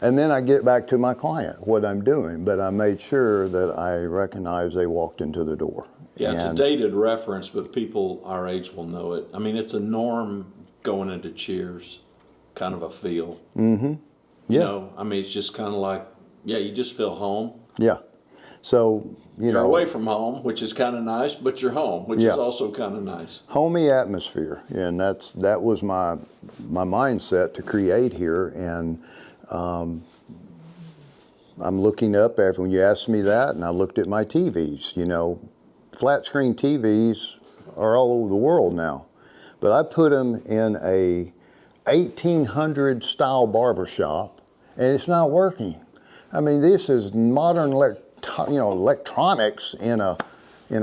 And then I get back to my client, what I'm doing, but I made sure that I recognized they walked into the door. Yeah, it's a dated reference, but people our age will know it. I mean, it's a norm going into Cheers, kind of a feel. Mm-hmm. You Yeah. know, I mean, it's just kind of like, yeah, you just feel home. Yeah. So, You're away from home, which is kind of nice, but you're home, which Yeah. is also kind of nice. Homey atmosphere, and that was my mindset to create here. And I'm looking up after when you asked me that, and I looked at my TVs. You know, flat screen TVs are all over the world now, but I put them in a 1800 style barber shop, and it's not working. I mean, this is modern electronics in a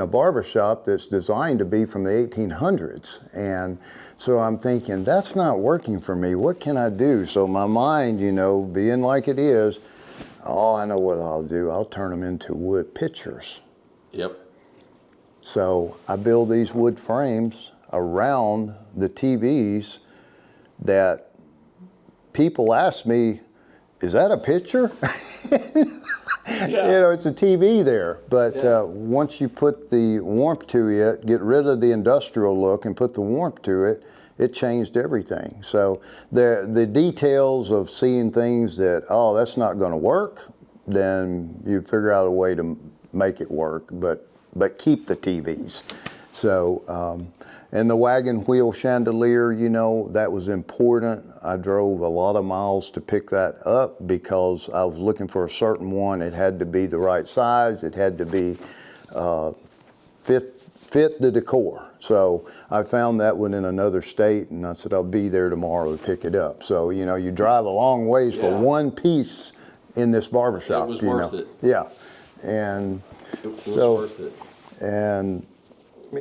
barber shop that's designed to be from the 1800s. And so I'm thinking, that's not working for me. What can I do? So my mind, you know, being like it is, oh, I know what I'll do. I'll turn them into wood pictures. Yep. So I build these wood frames around the TVs that people ask me, is that a picture? Yeah. You know, it's a TV there, but once you put the warmth to it, get rid of the industrial look and put the warmth to it, it changed everything. So the details of seeing things that, oh, that's not going to work, then you figure out a way to make it work, but keep the TVs. So, and the wagon wheel chandelier, you know, that was important. I drove a lot of miles to pick that up because I was looking for a certain one. It had to be the right size. It had to be fit the decor. So I found that one in another state, and I said, I'll be there tomorrow to pick it up. So, you know, you drive a long ways for one piece in this barbershop. It was worth it. Yeah. And it was worth it. And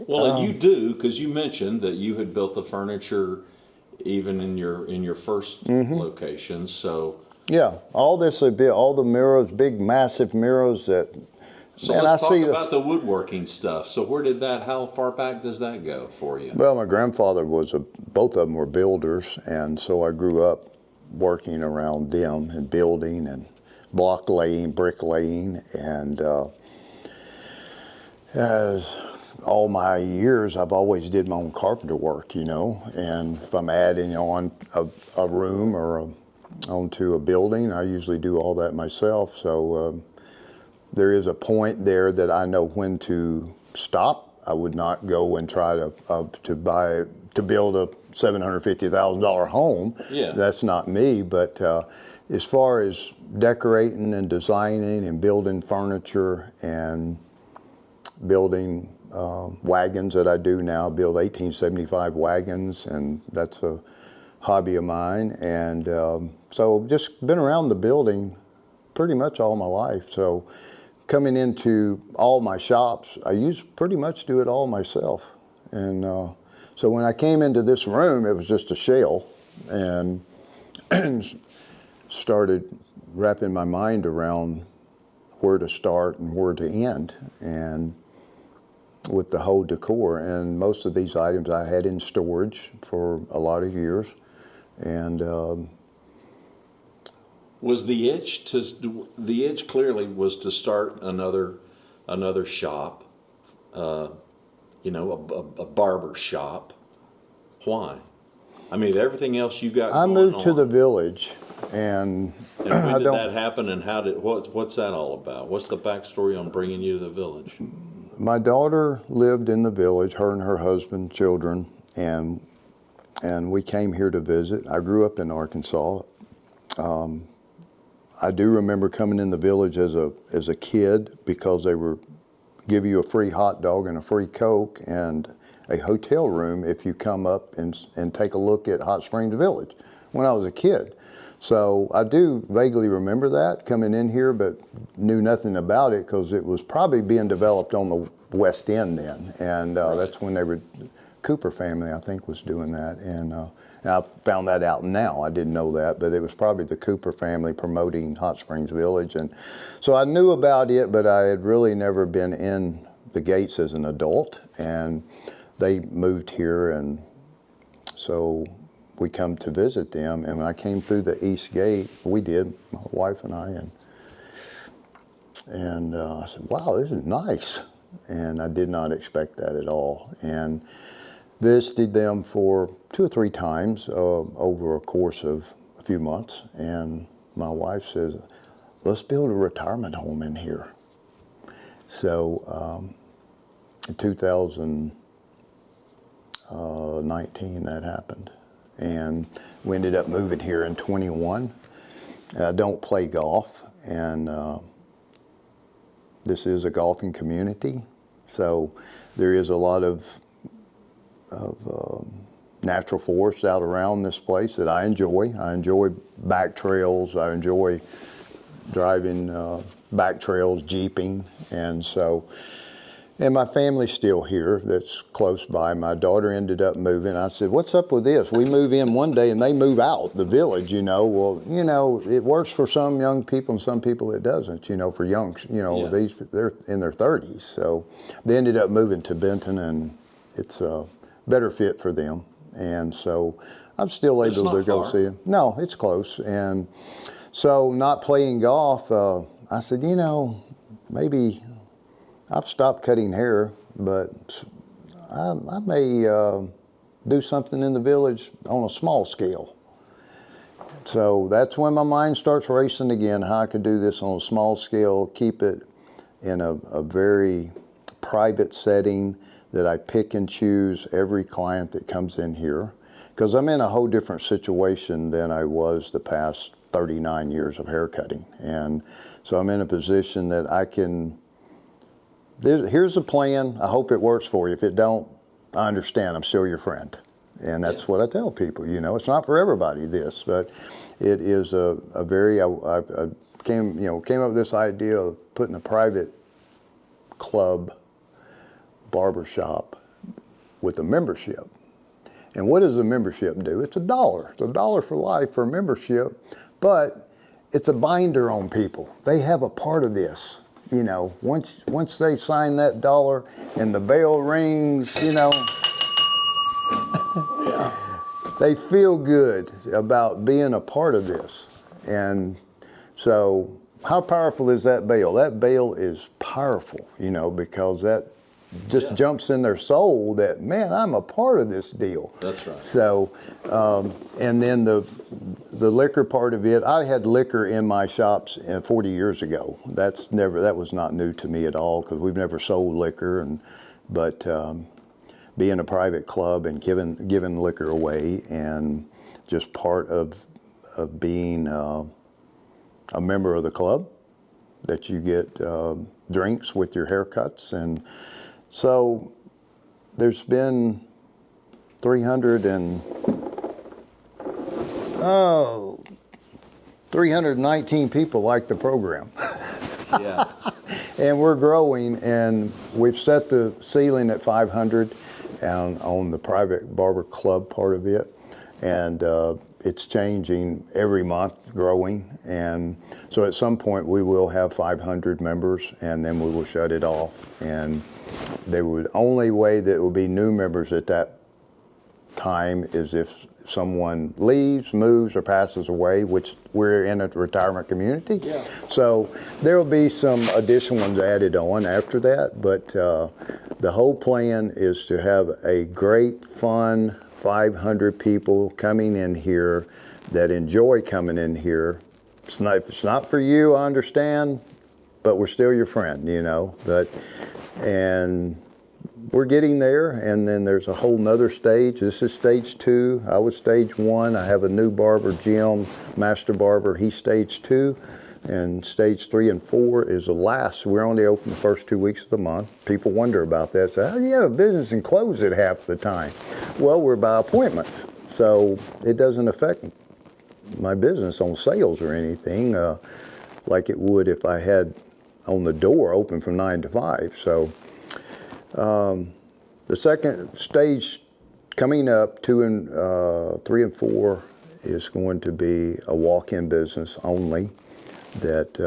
well, and you do, because you mentioned that you had built the furniture even in your first location. So yeah, all the mirrors, big massive mirrors that. So man, let's talk about the woodworking stuff. So how far back does that go for you? Well, my grandfather both of them were builders, and so I grew up working around them and building and block laying, brick laying, and as all my years, I've always did my own carpenter work, you know, and if I'm adding on a room or onto a building, I usually do all that myself. So there is a point there that I know when to stop. I would not go and try to build a $750,000 home. Yeah. That's not me. But as far as decorating and designing and building furniture and building wagons that I do now, build 1875 wagons, and that's a hobby of mine. And so just been around the building pretty much all my life. So coming into all my shops, I pretty much do it all myself. And so when I came into this room, it was just a shell, and started wrapping my mind around where to start and where to end, and with the whole decor. And most of these items I had in storage for a lot of years. And was the itch clearly was to start another shop, you know, a barber shop. Why? I mean, everything else you got. I moved to the village, and when did that happen? And what's that all about? What's the backstory on bringing you to the village? My daughter lived in the village, her and her husband, children, and we came here to visit. I grew up in Arkansas. I do remember coming in the village as a kid because they were give you a free hot dog and a free Coke and a hotel room if you come up and take a look at Hot Springs Village when I was a kid. So I do vaguely remember that coming in here, but knew nothing about it because it was probably being developed on the West End then. And that's when they were, Cooper family, I think, was doing that. And I found that out now. I didn't know that, but it was probably the Cooper family promoting Hot Springs Village. And so I knew about it, but I had really never been in the gates as an adult. And they moved here, and so we come to visit them. And when I came through the east gate, we did, my wife and I, and I said, wow, this is nice. And I did not expect that at all. And visited them for 2 or 3 times over a course of a few months. And my wife says, let's build a retirement home in here. So in 2019 that happened. And we ended up moving here in 21. I don't play golf, and this is a golfing community. So there is a lot of natural forests out around this place that I enjoy. I enjoy back trails. I enjoy driving back trails, jeeping, and so. And my family's still here that's close by. My daughter ended up moving. I said, what's up with this? We move in one day and they move out the village, you know. Well, you know, it works for some young people and some people it doesn't, you know, for young, you know, these, they're in their 30s. So they ended up moving to Benton, and it's a better fit for them. And so I'm still able to go see them. No, it's close. And so not playing golf, I said, you know, maybe I've stopped cutting hair, but I may do something in the village on a small scale. So that's when my mind starts racing again, how I could do this on a small scale, keep it in a very private setting, that I pick and choose every client that comes in here. Because I'm in a whole different situation than I was the past 39 years of haircutting. And so I'm in a position that I can, here's a plan. I hope it works for you. If it don't, I understand. I'm still your friend. And that's what I tell people. You know, it's not for everybody, this, but it is a very, I came up with this idea of putting a private club barber shop with a membership. And what does a membership do? It's $1. It's $1 for life for a membership, but it's a binder on people. They have a part of this. You know, once they sign that $1 and the bell rings, you know, they feel good about being a part of this. And so how powerful is that bell? That bell is powerful, you know, because that just jumps in their soul that, man, I'm a part of this deal. That's right. So, and then the liquor part of it, I had liquor in my shops 40 years ago. That was not new to me at all, because we've never sold liquor, but being a private club and giving liquor away, and just part of being a member of the club, that you get drinks with your haircuts. And so there's been 319 people like the program. Yeah. And we're growing, and we've set the ceiling at 500 on the private barber club part of it. And it's changing every month, growing. And so at some point we will have 500 members, and then we will shut it off. And only way that it will be new members at that time is if someone leaves, moves, or passes away, which we're in a retirement community. Yeah. So there will be some additional ones added on after that, but the whole plan is to have a great, fun 500 people coming in here that enjoy coming in here. If it's not for you, I understand, but we're still your friend, you know. And we're getting there, and then there's a whole nother stage. This is stage 2. I was stage 1. I have a new barber, Jim, master barber. He's stage 2. and stage 3 and 4 is the last. We're only open the first 2 weeks of the month. People wonder about that. Say, how do you have a business and close it half the time? Well, we're by appointments, so it doesn't affect my business on sales or anything like it would if I had on the door open from 9 to 5. So the second stage coming up, 2 and 3 and 4, is going to be a walk-in business only. That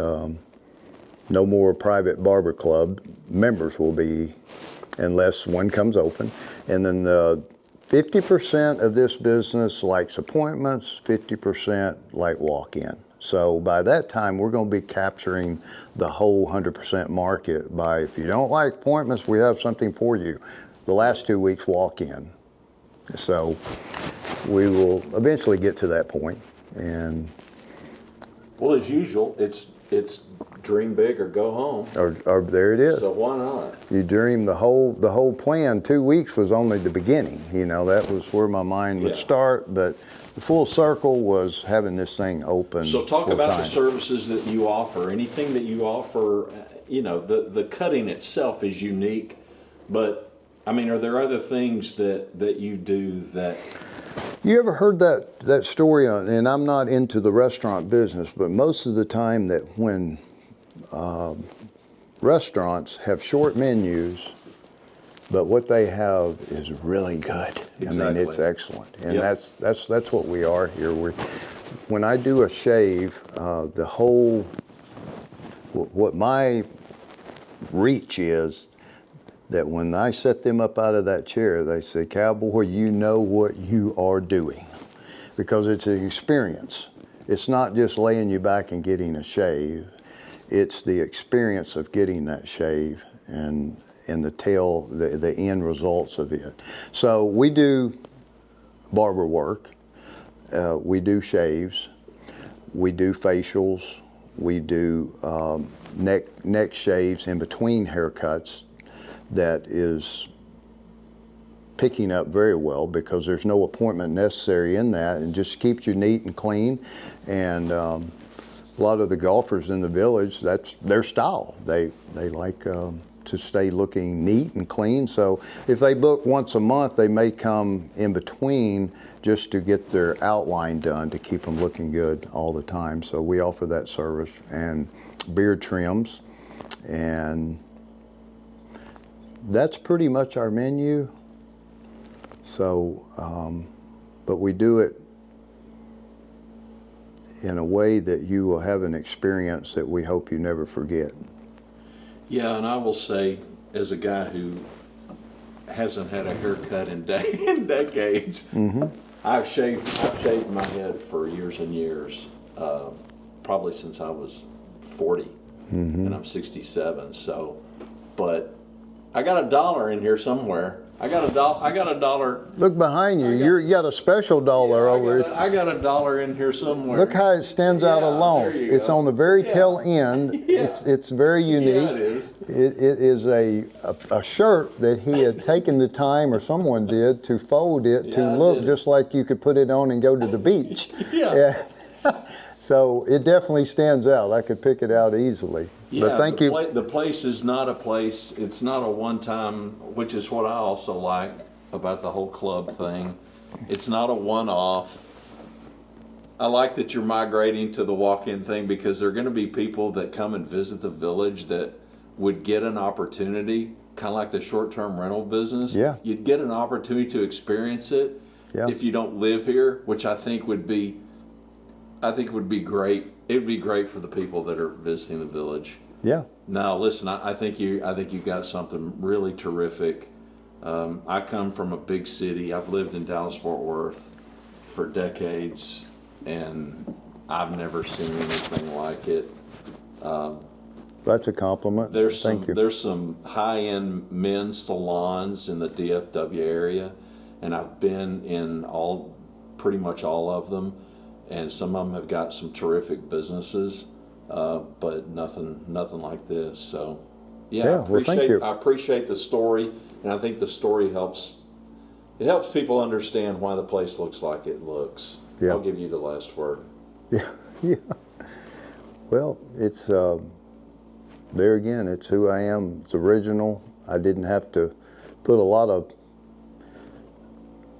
no more private barber club members will be, unless one comes open. And then 50% of this business likes appointments, 50% like walk-in. So by that time, we're going to be capturing the whole 100% market by, if you don't like appointments, we have something for you. The last 2 weeks, walk-in. So we will eventually get to that point. And well, as usual, it's dream big or go home. Or there it is. So why not? You dream the whole plan. 2 weeks was only the beginning. You know, that was where my mind would start. But the full circle was having this thing open. So talk about the services that you offer. Anything that you offer, you know, the cutting itself is unique. But, I mean, are there other things that you do that... You ever heard that story on, and I'm not into the restaurant business, but most of the time that when restaurants have short menus, but what they have is really good. Exactly. I mean, it's excellent. And that's what we are here. When I do a shave, what my reach is, that when I set them up out of that chair, they say, Cowboy, you know what you are doing. Because it's an experience. It's not just laying you back and getting a shave. It's the experience of getting that shave and the end results of it. So we do barber work. We do shaves. We do facials. We do neck shaves in between haircuts. That is picking up very well because there's no appointment necessary in that, and just keeps you neat and clean. And a lot of the golfers in the village, that's their style. They like to stay looking neat and clean. So if they book once a month, they may come in between just to get their outline done to keep them looking good all the time. So we offer that service, and beard trims, and that's pretty much our menu. So, but we do it in a way that you will have an experience that we hope you never forget. Yeah, and I will say, as a guy who hasn't had a haircut in decades, I've shaved my head for years and years, probably since I was 40, and I'm 67. So, but I got $1 in here somewhere. I got a dollar. Look behind you. You got a special dollar over it. I got $1 in here somewhere. Look how it stands out alone. It's on the very tail end. Yeah. It's very unique. Yeah, it is. It is a shirt that he had taken the time, or someone did, to fold it to look just like you could put it on and go to the beach. Yeah. So it definitely stands out. I could pick it out easily. Yeah, but thank you. The place is not a place, it's not a one-time, which is what I also like about the whole club thing. It's not a one-off. I like that you're migrating to the walk-in thing, because there are going to be people that come and visit the village that would get an opportunity, kind of like the short-term rental business. Yeah. You'd get an opportunity to experience it if you don't live here, which I think would be great. It would be great for the people that are visiting the village. Yeah. Now, listen, I think you got something really terrific. I come from a big city. I've lived in Dallas-Fort Worth for decades, and I've never seen anything like it. That's a compliment. Thank you. There's some high-end men's salons in the DFW area, and I've been in pretty much all of them. And some of them have got some terrific businesses, but nothing like this. So, thank you. I appreciate the story, and I think the story helps people understand why the place looks like it looks. Yeah. I'll give you the last word. Yeah. Well, it's there again. It's who I am. It's original. I didn't have to put a lot of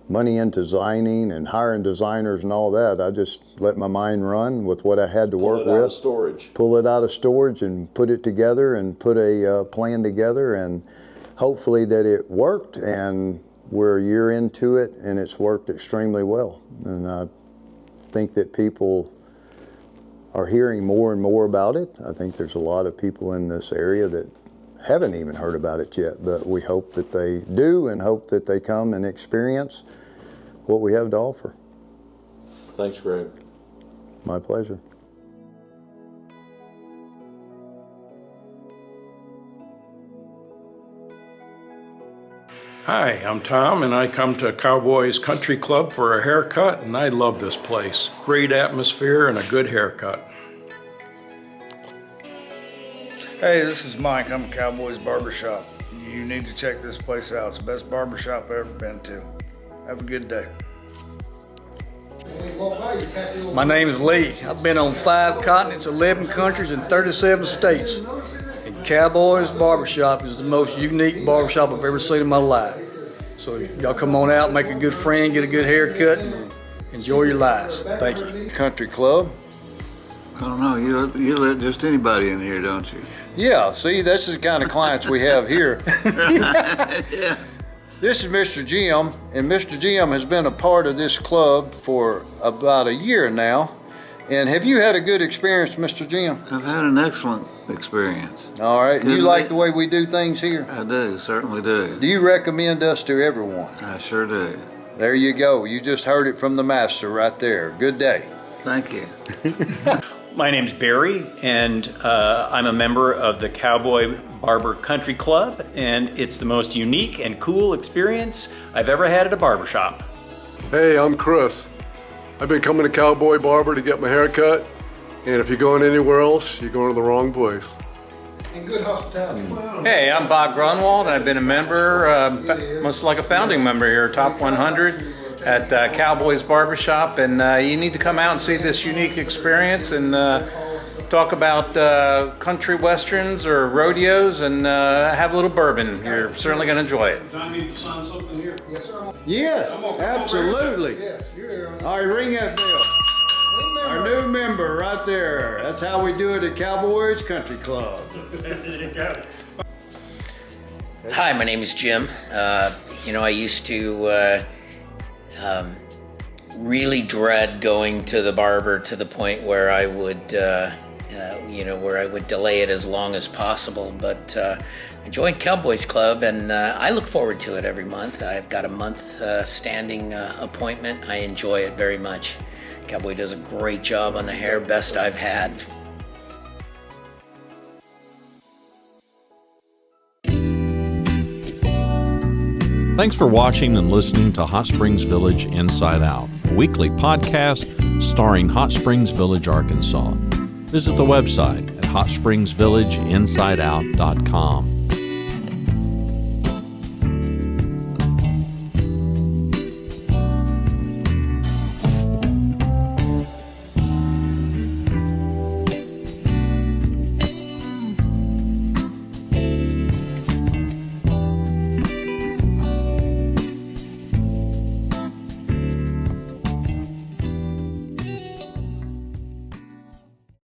money into designing and hiring designers and all that. I just let my mind run with what I had to work with. Pull it out of storage. Pull it out of storage and put it together and put a plan together, and hopefully that it worked, and we're a year into it and it's worked extremely well. And I think that people are hearing more and more about it. I think there's a lot of people in this area that haven't even heard about it yet, but we hope that they do and hope that they come and experience what we have to offer. Thanks, Greg. My pleasure. Hi, I'm Tom, and I come to Cowboy's Country Club for a haircut, and I love this place. Great atmosphere and a good haircut. Hey, this is Mike. I'm at Cowboy's Barbershop. You need to check this place out. It's the best barbershop I've ever been to. Have a good day. My name is Lee. I've been on 5 continents, 11 countries, and 37 states. And Cowboy's Barbershop is the most unique barbershop I've ever seen in my life. So y'all come on out, make a good friend, get a good haircut, and enjoy your lives. Thank you. Country Club. I don't know, you let just anybody in here, don't you? Yeah, see, this is the kind of clients we have here. Yeah. This is Mr. Jim, and Mr. Jim has been a part of this club for about a year now. And have you had a good experience, Mr. Jim? I've had an excellent experience. All right, Good you like night. the way we do things here? I do, certainly do. Do you recommend us to everyone? I sure do. There you go. You just heard it from the master right there. Good day. Thank you. My name's Barry, and I'm a member of the Cowboy Barber Country Club, and it's the most unique and cool experience I've ever had at a barbershop. Hey, I'm Chris. I've been coming to Cowboy Barber to get my hair cut, and if you're going anywhere else, you're going to the wrong place. And good hospitality. Hey, I'm Bob Grunwald, and I've been a member, almost like a founding member here, top 100 at Cowboy's Barbershop, and you need to come out and see this unique experience and talk about country westerns or rodeos and have a little bourbon. You're certainly going to enjoy it. Do I need to sign something here? Yes, sir. Yes, absolutely. Yes, you're here. All right, ring that bell. Our new member right there. That's how we do it at Cowboys Country Club. Hi, my name is Jim. I used to really dread going to the barber to the point where I would, delay it as long as possible. But I joined Cowboys Club, and I look forward to it every month. I've got a month standing appointment. I enjoy it very much. Cowboy does a great job on the hair, best I've had. Thanks for watching and listening to Hot Springs Village Inside Out, a weekly podcast starring Hot Springs Village, Arkansas. Visit the website at hotspringsvillageinsideout.com.